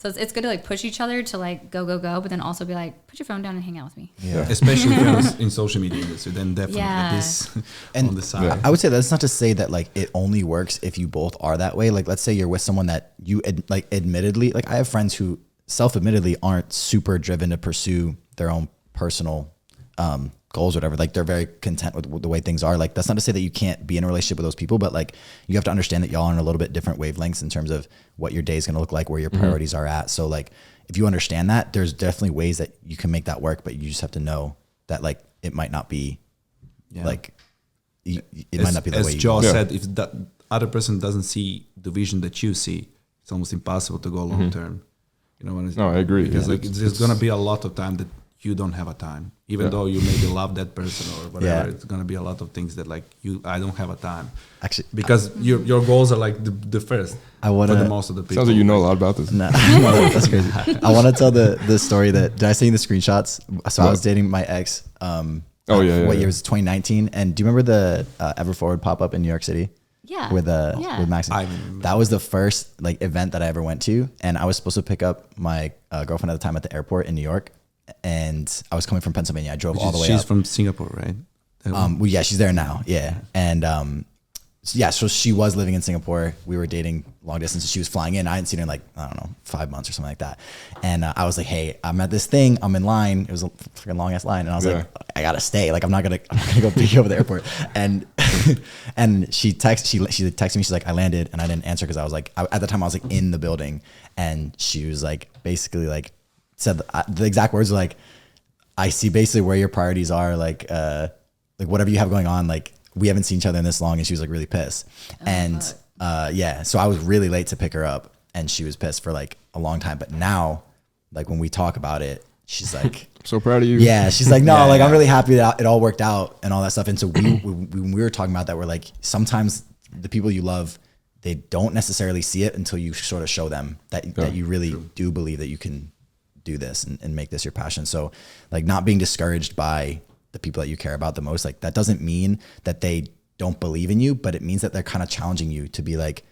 So it's good to like push each other to like go, but then also be like, put your phone down and hang out with me. Especially if you're in social media industry, then definitely this and on the side. I would say that's not to say that like it only works if you both are that way. Like let's say you're with someone that you admittedly, like I have friends who self-admittedly aren't super driven to pursue their own personal goals or whatever. Like they're very content with the way things are. Like that's not to say that you can't be in a relationship with those people, but like you have to understand that y'all are on a little bit different wavelengths in terms of what your day is going to look like, where your priorities are at. So like if you understand that, there's definitely ways that you can make that work, but you just have to know that like it might not be like it might not be the way. As Joe said, if that other person doesn't see the vision that you see, it's almost impossible to go long term. You know what I'm saying? No, I agree. Because like there's gonna be a lot of time that you don't have a time, even though you maybe love that person or whatever. It's gonna be a lot of things that like I don't have a time Actually, because your goals are like the first. I want for the most of the people. sounds like you know a lot about this. No, that's crazy. I want to tell the story that, did I send you the screenshots? So I was dating my ex. What year was it? 2019. And do you remember the Everforward pop-up in New York City? Yeah. With Max. I remember. That was the first like event that I ever went to. And I was supposed to pick up my girlfriend at the time at the airport in New York. And I was coming from Pennsylvania. I drove all the way She's up. from Singapore, right? Well, yeah, she's there now. Yeah. And so she was living in Singapore. We were dating long distance. She was flying in. I hadn't seen her in like, I don't know, 5 months or something like that. And I was like, hey, I'm at this thing. I'm in line. It was a freaking long ass line. And I was like, I gotta stay. Like, I'm not gonna go pick you up at the airport. And she texted me. She's like, I landed, and I didn't answer because I was like, at the time I was like in the building, and she was like, basically like said the exact words were like, I see basically where your priorities are. Like whatever you have going on, like, we haven't seen each other in this long. And she was like really pissed. So I was really late to pick her up, and she was pissed for like a long time. But now, like when we talk about it, she's like, so proud of you. Yeah. She's like, no, I'm really happy that it all worked out and all that stuff. And so when we were talking about that, we're like, sometimes the people you love, they don't necessarily see it until you sort of show them that you really do believe that you can do this and make this your passion. So like not being discouraged by the people that you care about the most, like that doesn't mean that they don't believe in you, but it means that they're kind of challenging you to be like,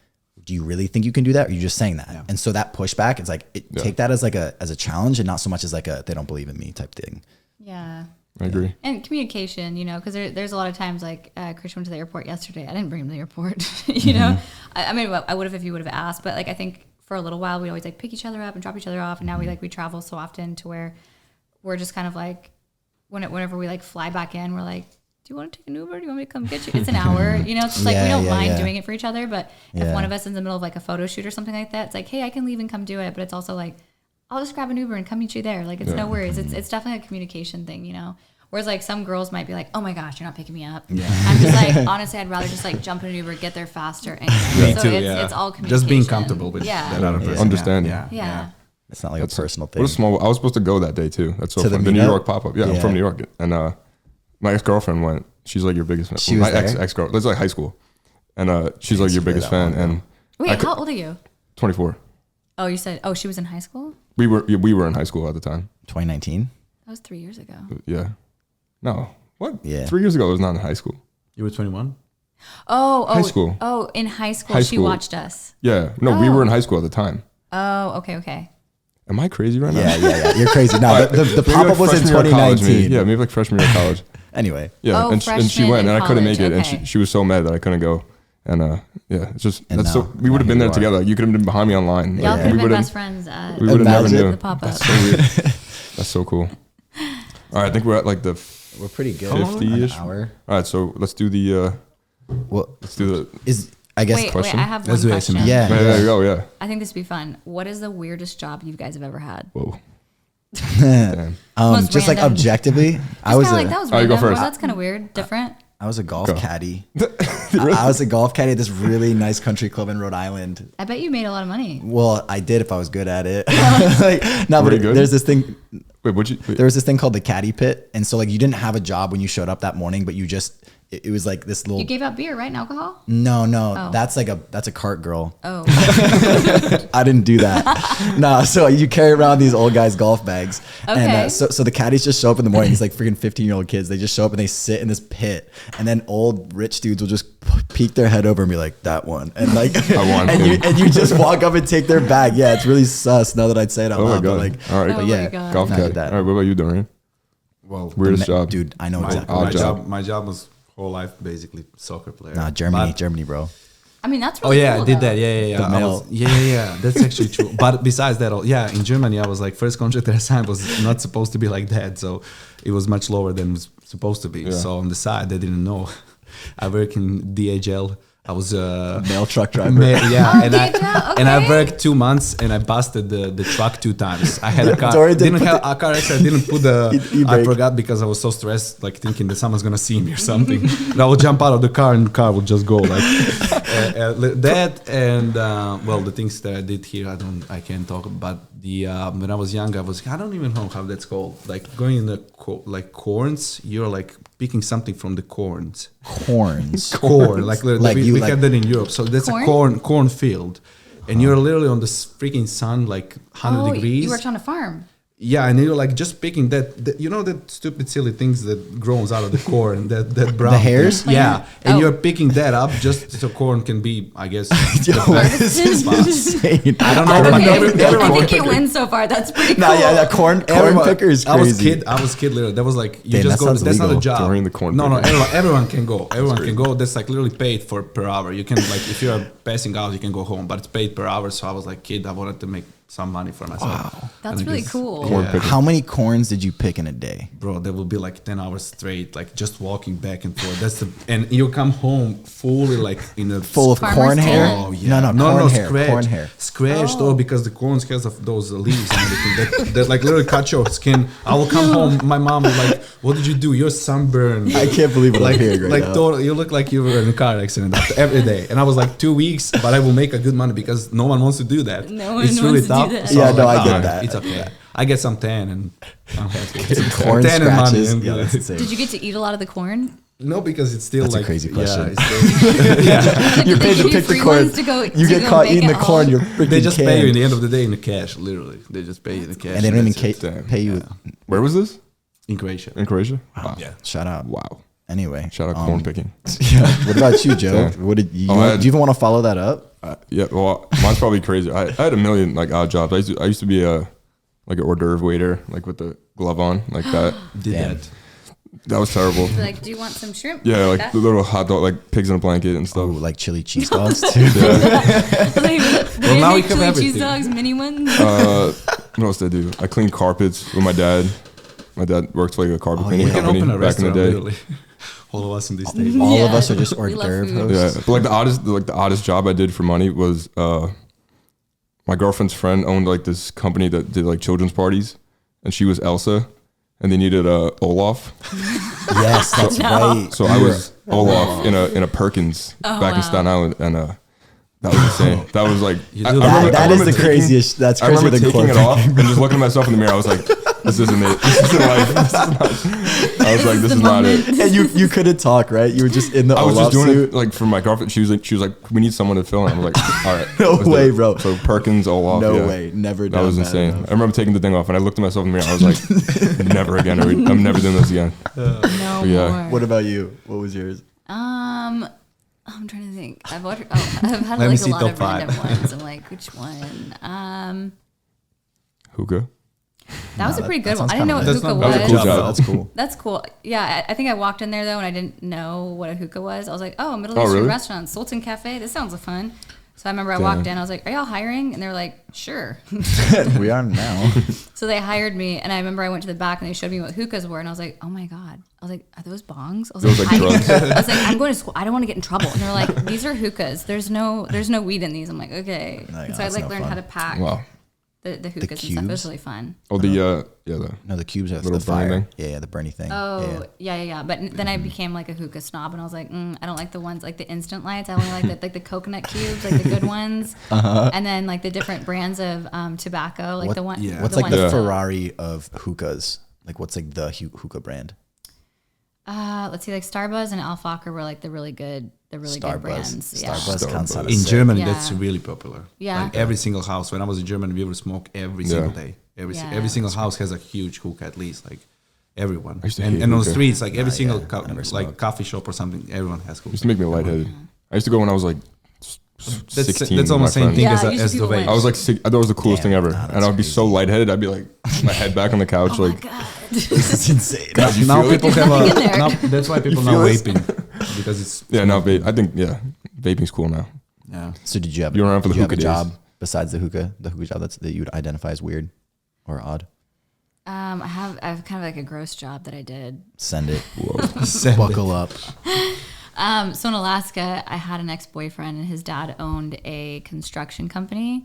do you really think you can do that? Or are you just saying that? Yeah. And so that pushback, it's like, take that as like as a challenge and not so much as like they don't believe in me type thing. Yeah. I agree. And communication, you know, because there's a lot of times like Christian went to the airport yesterday. I didn't bring him to the airport, you know. I mean, I would have if you would have asked, but like I think for a little while we always like pick each other up and drop each other off, and now we travel so often to where we're just kind of like whenever we like fly back in, we're like, do you want to take an Uber? Do you want me to come get you? It's an hour, you know. It's just like we don't mind doing it for each other, but if one of us is in the middle of like a photo shoot or something like that, it's like, hey, I can leave and come do it, but it's also like, I'll just grab an Uber and come meet you there. Like it's no worries. It's definitely a communication thing, you know. Whereas like some girls might be like, oh my gosh, you're not picking me up. Yeah. I'm just like, honestly, I'd rather just like jump in an Uber, get there faster. And Me so too, it's all communication. Just being comfortable with that other person. Understanding. Yeah. It's not like a personal thing. What a small. I was supposed to go that day too. That's so To fun. the The New meetup? York pop up. Yeah, I'm from New York, and my ex girlfriend went. She's like your biggest fan. She was my there? ex girl. That's like high school, and she's like your biggest fan. And Wait, how old are you? 24. Oh, you said, she was in high school? We were in high school at the time. 2019. That was 3 years ago. Yeah. No. What? Yeah. 3 years ago, I was not in high school. You were 21? High school. Oh, in high school, High she school. watched us. Yeah. No, we were in high school at the time. Oh, okay. Am I crazy right now? Yeah. You're crazy. No, the Maybe pop up like was in freshman year of college, 2019. maybe. Yeah, maybe like freshman year of college. Anyway. Yeah, Oh, and she freshman went, and in I couldn't make it, college, and she was so mad that I couldn't go. And it's just And that's now- so we would have now been there you are. together. Like, you could have been behind me online. Y'all Like, could have we been would've- best friends at We would have never Imagine knew. the pop-up. That's so weird. That's so cool. All right, I think we're at like the We're pretty good. 50-ish. An hour. All right, so let's do the Well, let's do the. I guess. Wait, question? I have Let's one do question. ASMR. Yeah. There you go. Yeah. I think this would be fun. What is the weirdest job you guys have ever had? Whoa. Damn. Most Just like random. objectively, I Just was kinda like that was Oh, you go random. first. Well, that's kind of weird, different. I was a golf Go. caddy. I was a golf caddy at this really nice country club in Rhode Island. I bet you made a lot of money. Well, I did if I was good at it. like, no, Were but you good? there's this thing. Wait, what'd you? Wait. There was this thing called the caddy pit, and so like you didn't have a job when you showed up that morning, but you just it was like this little. You gave out beer, right? And alcohol? No, Oh. that's a cart girl. Oh, I didn't do that. No, so you carry around these old guys' golf bags. Okay. And so the caddies just show up in the morning. These like freaking 15-year-old kids. They just show up and they sit in this pit. And then old rich dudes will just peek their head over and be like, that one. And like, I want him. and you just walk up and take their bag. Yeah, it's really sus now that I'd say it out Oh my loud. god. But like, All right. Oh but my yeah, God. Golf No, I did caddy. that. All right. What about you, Dorian? Well, Weirdest job. Dude, I know exactly. odd job. my job was whole life basically soccer player. Nah, Germany, But- bro. I mean, that's Oh really yeah, cool, I did though. that. Yeah. The I mail. was, yeah. That's actually true. But besides that, in Germany, I was like first contract that I signed was not supposed to be like that, so it was much lower than it was supposed to be. Yeah. So on the side, they didn't know. I work in DHL. I was a Mail truck driver. yeah, Oh, and DHL, and I okay. worked 2 months, and I busted the truck 2 times. I had a car. Dorian didn't Didn't put have a car accident. I didn't put the. I E-brake. forgot because I was so stressed, like thinking that someone's gonna see me or something. And I would jump out of the car, and the car would just go like that. And well, the things that I did here, I can't talk about. The when I was young, I don't even know how that's called. Like going in the corns, you're like picking something from the corns. Horns. Corn, like we like- had that in Europe. So that's Corn? a cornfield, and you're literally on the freaking sun, like 100 degrees. You worked on a farm. Yeah, and you're like just picking that you know that stupid silly things that grows out of the corn, that brown. The hairs? Yeah, and Oh. you're picking that up just so corn can be, I guess. This is insane. I don't know. Okay, but I everyone- think you win so far. That's pretty cool. Nah, yeah, that corn Everyone- picker is crazy. I was kid literally. That was like you Damn, just that go. sounds That's not a legal. job. During the corn No, picker. everyone can go. Everyone can go. That's like literally paid for per hour. You can like if you're passing out, you can go home, but it's paid per hour. So I was like kid. I wanted to make some money for myself. Wow. That's And I really just- cool. Corn Yeah. picker. How many corns did you pick in a day? Bro, there will be like 10 hours straight, like just walking back and forth. And you come home fully like in a Full of Farmer's corn hair? tan. Oh yeah, No, corn hair. scratch, Corn hair. scratched though because the corns has of those leaves and everything that like literally cut your skin. I will come home, my mom was like, "What did you do? You're sunburned." I can't believe what like, I'm hearing right like now. total, you look like you were in a car accident every day. And I was like 2 weeks, but I will make a good money because no one wants to do that. No one it's really wants to tough. do that. So Yeah, was no, like, I get "Oh, that. It's okay. I get some tan and I'm happy. Corn Tan and money scratches. and Yeah, good. that's insane. Did you get to eat a lot of the corn? No, because it's still That's like a crazy question. Yeah, You're paid to pick the corn. You get caught eating the corn. You're freaking they just canned. pay you in the end of the day in the cash. Literally, they just pay you the cash, and they don't even that's it. pay you. Where was this? In Croatia. In Croatia? Wow. Yeah. Shout out. Wow. Anyway, Shout out corn picking. Yeah. What about you, Joe? Yeah. What did you? Oh, Do you even want to follow that up? Yeah, well, mine's probably crazy. I had a million like odd jobs. I used to be a like an hors d'oeuvre waiter, like with the glove on, like that. Did Damn. that. That was terrible. Like, do you want some shrimp? Yeah, like That- the little hot dog, like pigs in a blanket and Oh, stuff. like chili cheese dogs too. Like, Well, now we make have chili everything. cheese dogs, mini ones. What else did I do? I cleaned carpets with my dad. My dad worked for like a carpet cleaning We can company open a back in the restaurant, day. literally. All of us in this table. All of Yeah. us are just hors We love d'oeuvre food. hosts. Yeah, but like the oddest job I did for money was my girlfriend's friend owned like this company that did like children's parties, and she was Elsa, and they needed Olaf. Yes, that's right. So I was Olaf in a Perkins back in Staten Island, and that was insane. That was like You I do remember- That I is remember the taking- craziest. That's I crazier remember than taking it corn off and just looking at myself in the mirror. I was like, "This isn't it. This isn't life. This is not." I was like, "This is not it." And you couldn't talk, right? You were just in the I was Olaf just doing suit. it like for my girlfriend. She was like, "We need someone to fill in." I was like, "All right, No let's do way, it." bro. So Perkins, Olaf. No yeah. way. Never That done was insane. enough. I remember taking the thing off, and I looked at myself in the mirror. I was like, "Never again. I'm never doing this again." No yeah. more. What about you? What was yours? I'm trying to think. I've had Let me like a see lot top of five. random ones. I'm like, which one? Hookah. That was a pretty good that one. sounds I didn't know what kinda nice. hookah That's was. not bad. That was a cool job. That's cool. That's cool. Yeah, I think I walked in there though, and I didn't know what a hookah was. I was like, oh, Middle Oh, Eastern really? restaurant, Sultan Cafe. This sounds fun. So I remember I Damn. walked in. I was like, are y'all hiring? And they were like, sure. We are now. So they hired me, and I remember I went to the back and they showed me what hookahs were, and I was like, oh my god. I was like, are those bongs? I was Those like drugs. I was like, I'm going to school. I don't want to get in trouble. And they're like, these are hookahs. There's no weed in these. I'm like, okay. No, And so I that's like no learned fun. how to pack Wow. the hookahs and stuff. It was cubes? really fun. Oh, the No, the cubes are Little the Bernie fire. thing? Yeah, the Bernie thing. Oh, yeah. But then I became like a hookah snob, and I was like, I don't like the ones like the instant lights. I only like the coconut cubes, like the good ones. And then like the different brands of tobacco, like What- the one. yeah. What's the like ones the that- Ferrari of hookahs? Like what's like the hookah brand? Let's see, like Starbuzz and Alfaka were like the really good brands. Yeah. Starbucks Starbucks. sounds In sick. Germany, Yeah. that's really popular. Yeah. Like every single house. When I was in Germany, we would smoke every single day. Yeah. Every single house has a huge hookah at least. Like everyone. I used to And, hate and on the hookah. streets, like every single yeah, I never like smoked. coffee shop or something, everyone has hookah. used to make me lightheaded. I used to go when I was like 16. That's with almost my same friends. thing Yeah, as usually the people vape. went- I was like, I thought it was the coolest Damn, thing ever, nah, and I would be so lightheaded. I'd be like, my head back on the couch, Oh like, my god. This is insane. God, you Now feel it? people have nothing in there. now, that's why people feel now this? vaping because it's Yeah, no, vape. I think vaping's cool now. yeah. So did you have You're around for the did you have a hookah job days. besides the hookah job that you would identify as weird or odd? I have kind of like a gross job that I did. Send it. Send Buckle up. So in Alaska, I had an ex-boyfriend, and his dad owned a construction company,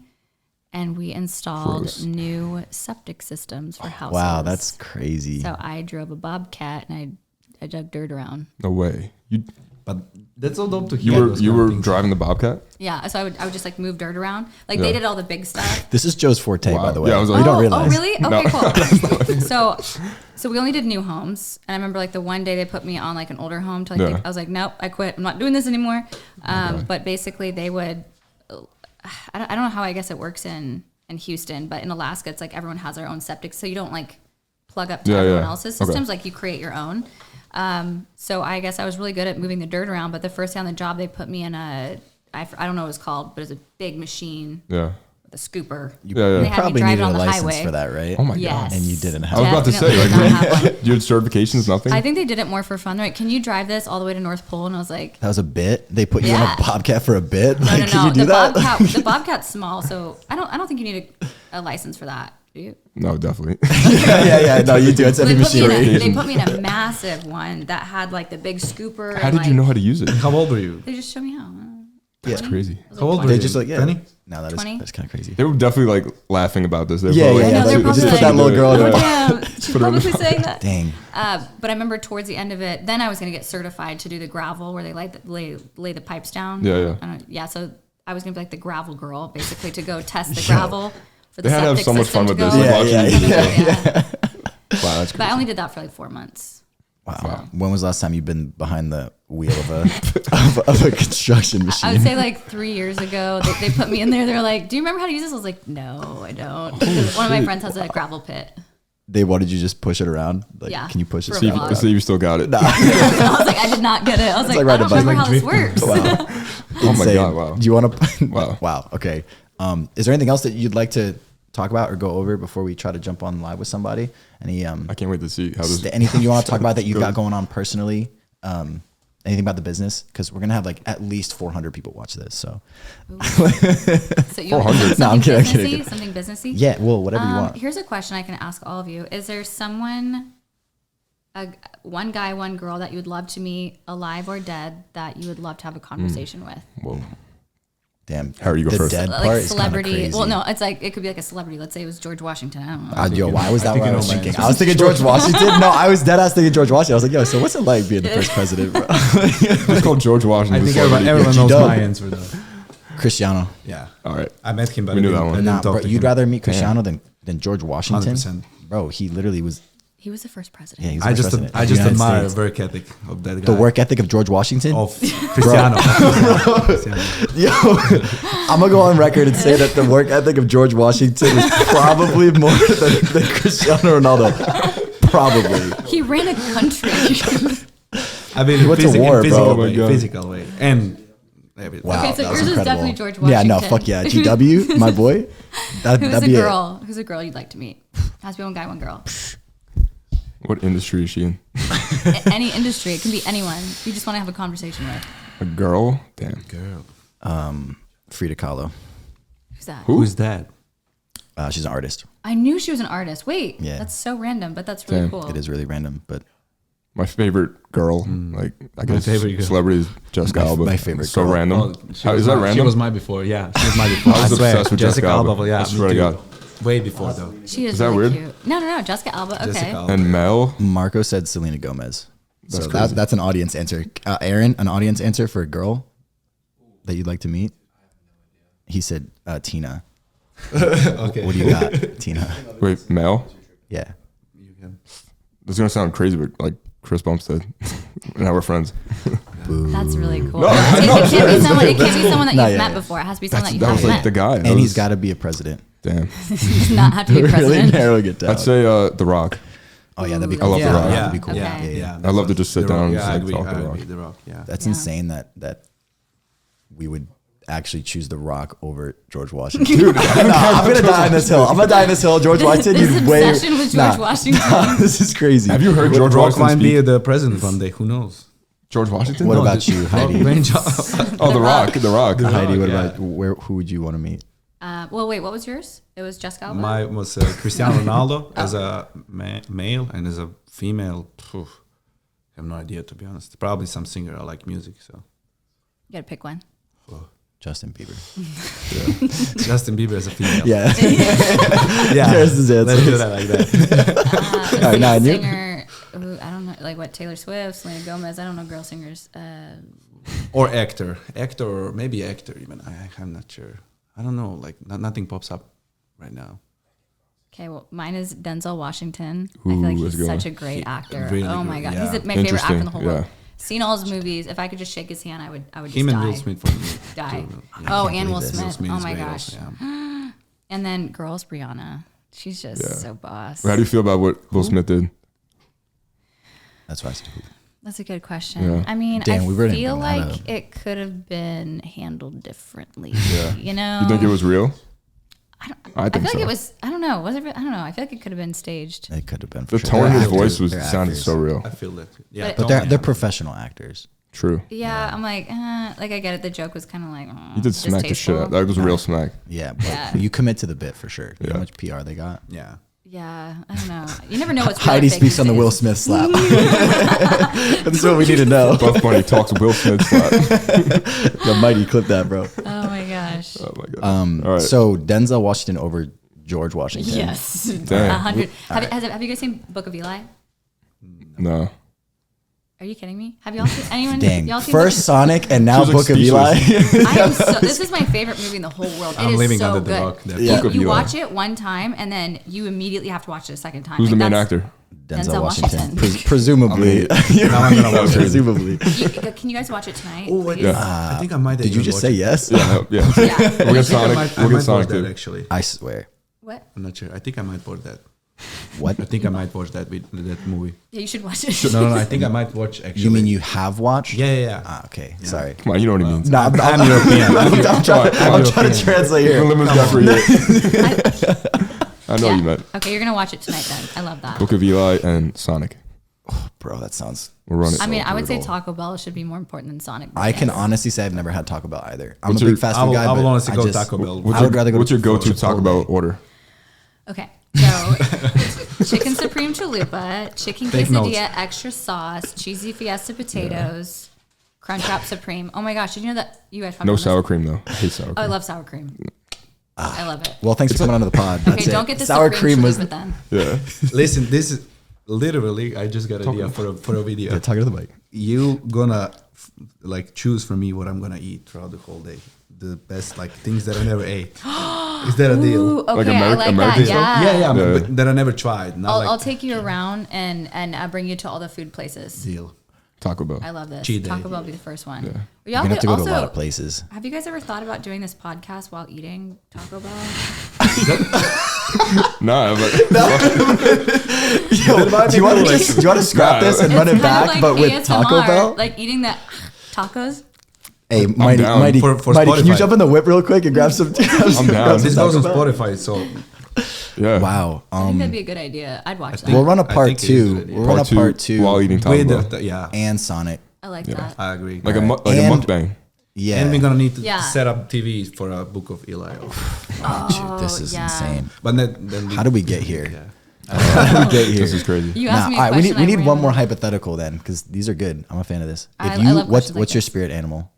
and we installed Gross. new septic systems for houses. Wow, that's crazy. So I drove a bobcat, and I dug dirt around. No way. But that's all dope to hear. You those were kind of things. driving the Bobcat? Yeah, so I would just like move dirt around. Like Yeah. they did all the big stuff. This is Joe's forte, Wow. by the way. Yeah, I was like- you don't Oh, realize. really? Okay, cool. So we only did new homes, and I remember like the one day they put me on like an older home. To like Yeah. I was like, nope, I quit. I'm not doing this anymore. But basically, they would. I don't know how I guess it works in Houston, but in Alaska, it's like everyone has their own septic, so you don't like plug up to Yeah, everyone yeah. else's Okay. systems. Like you create your own. So I guess I was really good at moving the dirt around. But the first day on the job, they put me in I don't know what it was called, but it was a big machine Yeah. with a scooper. You Yeah, yeah. They had me probably drive it needed a on the license highway. for that, right? Oh my Yes. God. And you didn't have I was about to say, Definitely like, did not have one. you had certifications, nothing? I think they did it more for fun. They're like, can you drive this all the way to North Pole? And I was like, That was a bit. They put you in Yeah. a Bobcat for a bit. no, Like, no, could no. you do that? The Bobcat's small, so I don't think you need a license for that. Do you? No, definitely. yeah. No, you do. It's every They put, me machine. in a, Certification. they put me in a massive one that had like the big scooper. How and, did you like, know how to use it? How old were you? They just showed me how. That's crazy. I was How old like were They you? just like, yeah. 20? No, 20? that's kind of crazy. They were definitely like laughing about this. They were Yeah, probably yeah, I know, like, they're just probably put like, that little girl in oh, there. damn, she's publicly saying that. Dang. But I remember towards the end of it, then I was going to get certified to do the gravel where they lay the pipes down. Yeah. So I was going to be like the gravel girl, basically, to go test the gravel for the They had to have septic so much system fun to with go. this. Like, Yeah, watching you do yeah, this, Yeah. Wow, that's But I crazy. only did that for like 4 months. Wow. When was the last time you've been behind the wheel of a construction machine? I would say like 3 years ago, they put me in there. They're like, "Do you remember how to use this?" I was like, "No, I don't." One of my friends has a gravel pit. They wanted you just push it around? Like, Yeah. Can you push it? For a See vlog. if you still got it. Nah. I was like, I did not get it. I was like, like I riding a don't remember bike, how this works. Wow. Oh my Insane. God, wow. Do you want to? Wow. Wow. Okay. Is there anything else that you'd like to talk about or go over before we try to jump on live with somebody? Any I can't wait to see how this. anything you want to talk about that you've got going on personally? Anything about the business? Because we're gonna have like at least 400 people watch this. So So you want 400. No, I'm kidding, I'm businessy? kidding. Something businessy? yeah, well, whatever you want. Here's a question I can ask all of you. Is there someone, one guy, one girl that you would love to meet, alive or dead, that you would love to have a conversation with? Whoa. Damn, Harry, you go the first. dead Like part is celebrity. kinda crazy. Well, no, it's like, it could be like a celebrity. Let's say it was George Washington. I don't know. Yo, why was that think what you I know was my thinking? answer. I was thinking George Washington. No, I was dead ass thinking George Washington. I was like, yo, so what's it like being the first president, bro? It's called George Washington. I think before everyone knows G-Dub. my answer though. Cristiano. Yeah. All right. I met him, but We knew I that didn't- one. I didn't Nah, talk bro, to you'd him. rather meet Cristiano than George Washington? 100%. Bro, he literally was. He was the first president. Yeah, he was I the just president I of the just United admire States. the work ethic of that guy. The work ethic of George Washington. of Cristiano. Cristiano. Yo, I'm gonna go on record and say that the work ethic of George Washington is probably more than Cristiano Ronaldo. Probably. He ran a country. I mean, He went to war, bro. physical Oh my way, God. physical way, and everything. Wow, Okay, so that was yours is incredible. definitely George Yeah, no, Washington. fuck yeah, GW, my boy. Who's That'd a be girl? Who's a girl you'd like to meet? Has to be one guy, one girl. What industry is she in? Any industry. It can be anyone. You just want to have a conversation with. A girl? Damn. Girl, it. Frida Kahlo. Who's that? who's that? She's an artist. I knew she was an artist. Wait, Yeah. that's so random, but that's really Damn. cool. It is really random, but My favorite girl, like I guess favorite girl. celebrity is Jessica Alba. my favorite So girl. random. she How, was is that my- random? She was my before. Yeah, she was my before. I was swear, obsessed with Jessica Alba. Yeah, I me swear to too. God. Way before though. She is Is that really weird? cute. No, Jessica Alba. Okay. Jessica Alba. And Mel? Marco said Selena Gomez. That's So crazy. that's an audience answer. Aaron, an audience answer for a girl that you'd like to meet? He said Tina. Okay. What do you got, Tina? Wait, Mel? Yeah. You can- This is gonna sound crazy, but like Chris Bumstead. And now we're friends. That's really cool. No, it can't be someone. It can't be someone that No, you've yeah, met yeah. before. It has to be someone that you That was haven't like the met. guy. And he's got to be a president. Damn. Does not have to be really president. narrowing it down. I'd say The Rock. Oh yeah, that'd be Ooh. cool. I love The yeah, Rock. that'd be cool. Okay. Yeah. I love to just sit The Rock, down and yeah, just, I like, agree, talk to I The agree, Rock. The Rock. Yeah. That's Yeah. insane that we would actually choose The Rock over George Washington. Dude, I'm gonna die on this hill. I'm gonna die on this hill. George Washington, This you'd way. obsession with George Washington. This is crazy. Have you heard George Rock Washington might be speak? the president one day. Who knows? George Washington? What No, about the- you, Heidi? Range Oh, The Rock. The Rock. Heidi, what yeah. about who would you want to meet? Well, wait. What was yours? It was Jessica Alba. Mine was Cristiano Ronaldo as a male and as a female. I have no idea, to be honest. Probably some singer. I like music, so You gotta pick one. Justin Bieber. Justin Bieber as a female. Yeah. yeah. There's his answer. Let's do that like that. All right, now and you? Singer. Ooh, I don't know. Like what? Taylor Swift, Selena Gomez. I don't know girl singers. Or actor, or maybe actor even. I'm not sure. I don't know. Like nothing pops up right now. Okay, well, mine is Denzel Washington. I Ooh, feel like let's he's go. such a great actor. really Oh my good, god, yeah. he's my favorite actor in the whole Interesting, world. yeah. Seen all his movies. If I could just shake his hand, I would just Him and die. Will Smith for me. Die. too. Oh, can't and Will believe this. Smith. Will Smith Oh is my great gosh. also, yeah. And then girls, Brianna. She's just Yeah. so boss. How do you feel about what Will Smith did? That's why I said who. That's a good question. Yeah. I mean, Damn, we I really feel didn't bring that like up. it could have been handled differently. Yeah. You know? You think it was real? I I feel think like so. it was. I don't know. Was it? I don't know. I feel like it could have been staged. It could have been. For The sure. tone of They're his voice actors. was They're sounded actors. so real. I feel that. Yeah, But But they're professional actors. True. Yeah, I'm like I get it. The joke was kind of like He did smack the shit out. That was a real smack. Yeah, but Yeah. you commit to the bit for sure. You know Yeah. how much PR they got? Yeah. Yeah, I don't know. You never know what's real or Heidi fake speaks these on the days. Will Smith slap. That's what we need to know. Buffbunny talks Will Smith slap. The mighty clip that, bro. Oh my gosh. Oh my god. All right. So Denzel Washington over George Washington. Yes. Damn. 100. Have you guys seen Book of Eli? No. Are you kidding me? Have y'all seen anyone? Dang. Y'all seen First Sonic and now She was, Book like, of Eli. I am so, this is my favorite movie in the whole world. It I'm is living so under the good. rock. Yeah. Book of You Eli. watch it one time and then you immediately have to watch it a second time. Who's Like, the main that's actor? Denzel Washington. Presumably. Now I'm gonna watch it. Presumably. Can you guys watch it tonight? Oh, please? Yeah. I think I might. Did you just say yes? Yeah. Yeah. We'll get Sonic. I We'll might get Sonic watch that too. actually. I swear. What? I'm not sure. I think I might watch that. What? I think I might watch that movie. Yeah, you should watch it. No. I think I might watch actually. You mean you have watched? Yeah. Ah, okay. Sorry. Come on, you know what he means. No, I'm European. I'm trying to translate here. We'll limit that for you. I know you meant Okay, you're gonna watch it tonight then. I love that. Book of Eli and Sonic. Bro, that sounds... We'll run it. I mean, I would say brutal. Taco Bell should be more important than Sonic. I can Burgers. honestly say I've never had Taco Bell either. I'm What's a your- big fast I food will, guy, I will but honestly go just- Taco Bell. I would rather go What's to your go-to Chipotle. Taco Bell order? Okay, so chicken supreme chalupa, chicken Take notes. quesadilla, extra sauce, cheesy fiesta potatoes, Crunchwrap Supreme. Oh my gosh, did you know that you guys No probably sour cream though. I hate sour Oh, I cream. love sour cream. I love it. Well, thanks for coming onto the pod. Okay, That's it. don't get the sour supreme cream was... chalupa then. Yeah. Listen, this is literally. I just got an idea for a video. Yeah, talking to the mic. You gonna like choose for me what I'm gonna eat throughout the whole day. The best like things that I never ate. Is that a deal? Ooh, okay, Like I like American that. stuff? Yeah. Yeah, Yeah. but that I never tried. Not I'll like take you around and bring you to all the food places. deal. Taco Bell. I love this. Cheat day. Taco Bell will be the first one. Yeah. Y'all You're gonna have could to go to a also- lot of places. Have you guys ever thought about doing this podcast while eating Taco Bell? Nah, but Yo, do you want to scrap this and run it It's kind back, of like but with ASMR, Taco Bell? like eating the tacos. Hey, Mighty, down. Mighty, For Mighty, can you Spotify. jump in the whip real quick and grab some? I'm down. This goes on Spotify, so yeah. Wow. I think that'd be a good idea. I'd watch that. We'll run a I part think it is a two. good idea. We'll run a part two while eating Taco with Bell. yeah, and Sonic. I like Yeah. that. I agree. Like a And- mukbang. Yeah. And we're gonna need to Yeah. set up TV for a Book of Eli. Dude, this is yeah. insane. But then How do we get here? Yeah. How do we get here? This is crazy. You Nah, asked me a all right, question. we need I one more ran- hypothetical then, because these are good. I'm a fan of this. I If you, love what's questions like your this. spirit animal?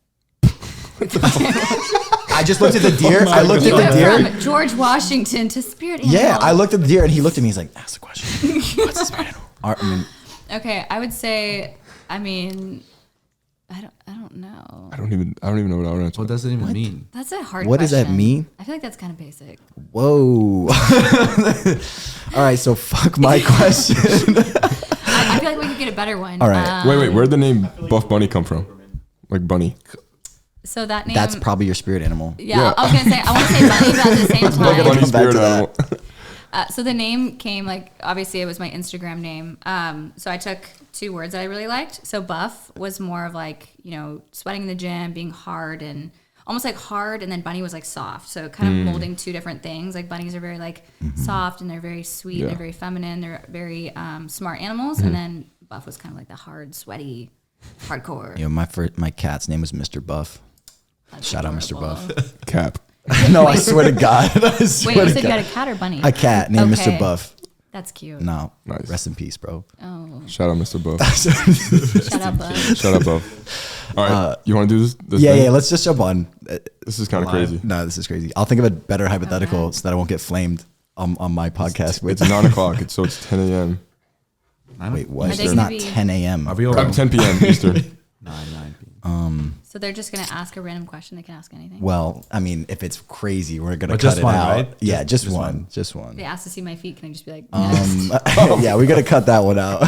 I just looked at the deer. I looked You at the went deer. from George Washington to spirit animal. Yeah, I looked at the deer and he looked at me. He's like, "Ask the question. What's the spirit animal?" I mean, Okay, I would say. I mean, I don't know. I don't even know what I would answer. What does it even mean? That's a hard. What does that question. mean? I feel like that's kind of basic. whoa. All right, so fuck my question. I feel like we could get a better one. All right. Wait, where'd the name Buffbunny come from? Like bunny. So that name. That's probably your spirit animal. Yeah, I was gonna say I want to say bunny, but at the same Bunny time. come back spirit to that. animal. So the name came like obviously it was my Instagram name. So I took two words that I really liked. So buff was more of like, you know, sweating in the gym, being hard and almost like hard, and then bunny was like soft. So kind of molding two different things. Like bunnies are very like soft and they're very sweet, Yeah. and they're very feminine. They're very smart animals, and then buff was kind of like the hard, sweaty, hardcore. You know, my cat's name was Mr. Buff. That's Shout out Mr. adorable. Buff. Cap. No, I swear to God. I Wait, swear you to said you God. had a cat or bunny? A cat named Okay. Mr. Buff. That's cute. No, Nice. rest in peace, bro. Oh, Shout out Mr. Buff. shut up, bud. Shout out Buff. All right. You want to do this Yeah, thing? yeah. Let's just jump on. This is kind of Live. crazy. No, this is crazy. I'll think of a better hypothetical so that I won't get flamed on my podcast. It's 9 o'clock. So it's 10 a.m. Wait, what? Are they It's gonna not be- 10 a.m. Are we all 10 p.m. Eastern. 9 p.m. So they're just gonna ask a random question. They can ask anything. Well, I mean, if it's crazy, we're gonna But cut just it one, out. right? Yeah, just Just one. one. Just one. They ask to see my feet. Can I just be like, Yeah, we gotta cut that one out.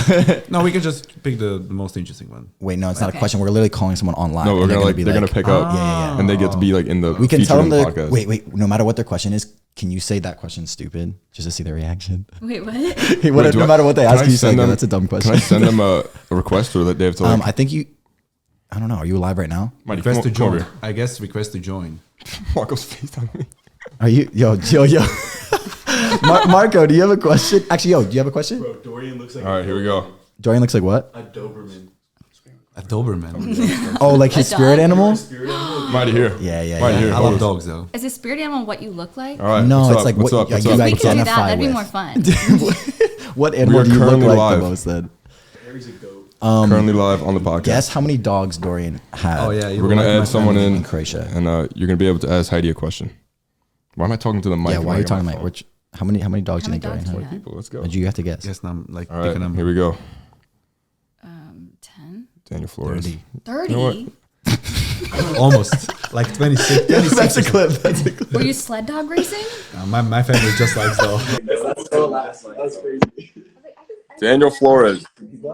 No, we can just pick the most interesting one. Wait, no, it's not a Okay. question. We're literally calling someone online. No, we're and gonna be they're gonna pick up. Yeah. And they get to be like in the. We can featured tell them in the the podcast. wait. No matter what their question is, can you say that question's stupid just to see their reaction? wait, what? Wait, No do I- matter what they can ask I you, say, send "No, them- that's a dumb question. Can I send them a request or that they have to like? I think you. I don't know. Are you live right now? Mighty, Request to come over join. here. I guess request to join. Marco's FaceTime me. Are you? Yo. Marco, do you have a question? Actually, do you have a question? Bro, Dorian looks like All right, here we go. Dorian looks like what? a Doberman. A Doberman. Oh, like his A spirit dog? animal? Spirit animal? Mighty here. Yeah. Mighty here. I love dogs though. Is a spirit animal what you look like? All right. No, what's it's up? like what's what up? What's you up? We can do that. identify That'd be with. more fun. What animal are do you look currently like live. the most then? Harry's a goat. Currently live on the podcast. Guess how many dogs Dorian had? Oh yeah, you We're gonna were like my add someone family. in Croatia. and you're gonna be able to ask Heidi a question. Why am I talking to the mic? Yeah, why are you talking like like which? How many dogs How do you think many Dorian dogs do had? you have? people? Let's go. Did you have to guess? Yes, I'm like All pick a right, number. here we go. 10? Daniel Flores. 30? You know what? Almost like 26. That's a clip. That's a clip. Were you sled dog racing? My family just likes though. That's so last. That's crazy. Daniel Flores.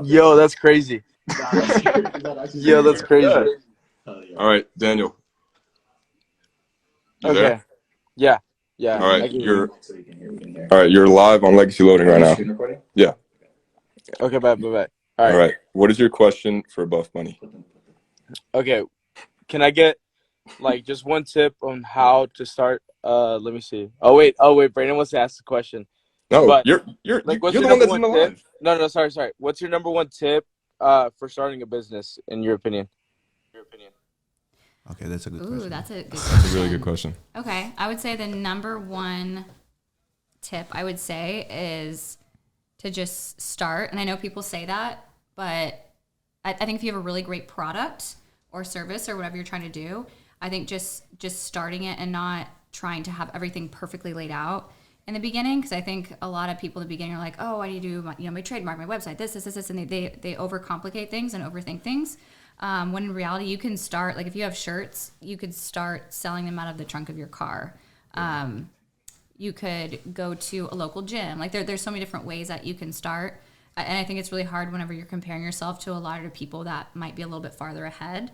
Yo, that's crazy. Yo, that's crazy. All right, Daniel. You Okay. there? Yeah. Yeah. All I right, can hear you're all right. You're live on Legacy Loading right now. Yeah. Okay, bye. All All right. right. What is your question for Buffbunny? Okay. Can I get like just one tip on how to start? Let me see. Oh wait. Brandon wants to ask the question. No, But you're like, the what's your one number that's in one the tip? live. No. Sorry. What's your number one tip for starting a business in your opinion? Okay, that's a good Ooh, question. that's a good That's question. a really good question. Okay, I would say the number one tip I would say is to just start. And I know people say that, but I think if you have a really great product or service or whatever you're trying to do, I think just starting it and not trying to have everything perfectly laid out in the beginning, because I think a lot of people in the beginning are like, oh, I need to do my trademark, my website, this, and they overcomplicate things and overthink things. When in reality, you can start, like if you have shirts, you could start selling them out of the trunk of your car. You could go to a local gym. Like there's so many different ways that you can start. And I think it's really hard whenever you're comparing yourself to a lot of people that might be a little bit farther ahead.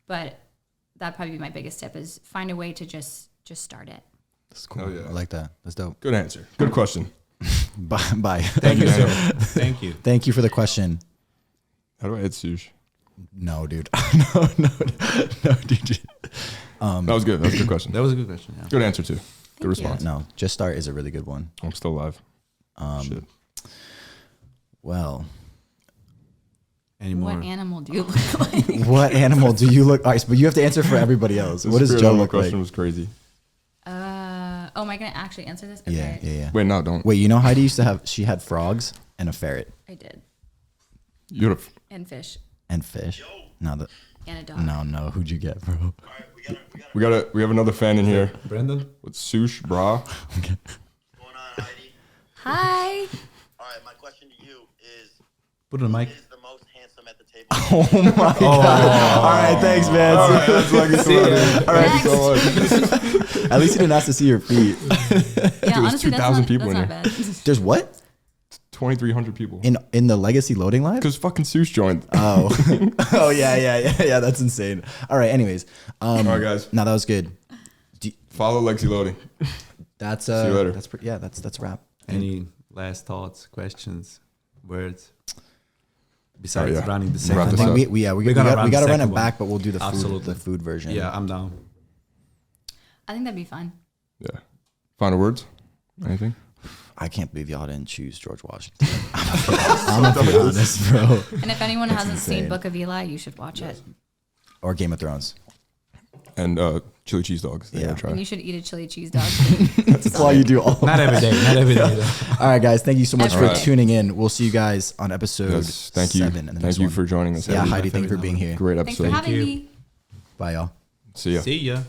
But that'd probably be my biggest tip, is find a way to just start it. That's cool. Oh, yeah. I like that. That's dope. Good answer. Good question. Bye. Thank you, sir. Thank you. Thank you for the question. How do I hit Sush? No, dude. no, dude. That was good. That was a good question. That was a good question. Yeah. Good answer too. Good you. response. No, just start is a really good one. I'm still live. Shit. Well, Any more? What animal do you look like? what animal do you look? All right, but you have to answer for everybody else. What does Spirit Joe animal look question like? was crazy. Oh, am I going to actually answer this? Okay. Yeah. Wait, no, don't. Wait, you know Heidi used to have? She had frogs and a ferret I did. You're And fish. and fish. No, And a dog. no. Who'd you get, bro? we have another fan in here. Brandon? With Sush, brah. What's going on, Heidi? Hi. All right, my question to you is, Put it on the mic. who is the most handsome at the table? Oh my god! All right, thanks, man. All right, that's Legacy Loading. All right, Thank you so much. at least you didn't ask to see your feet. Yeah, there's honestly, 2,000 people in that's here. not bad. There's what 2,300 people. in the Legacy Loading Live? Because fucking Sush joined. Oh, oh yeah. That's insane. All right. Anyways, All right, guys. no, that was good. Follow Legacy Loading. That's See you later. That's that's a wrap. Any last thoughts, questions, words? Besides yeah. running the Wrap second this I up. think we We're we gonna got run to the run second it one. back, but we'll do the Absolutely. food version. Yeah, I'm down. I think that'd be fun. Yeah. Final words? Anything? I can't believe y'all didn't choose George Washington. I'm gonna be honest, bro. And if anyone hasn't insane. seen Book of Eli, you should watch it. Or Game of Thrones. And chili cheese dogs. They Yeah. gotta try. And you should eat a chili cheese dog. That's all you do. All Not every day. Not every day. though. All right, guys. Thank you so much All for right. tuning in. We'll see you guys on episode Yes, thank you. 7. in the Thank next you one. for joining us. Yeah, Heidi. Heidi, thank you for being here. Great Thanks for episode. having you. me. Bye, y'all. See ya. See ya.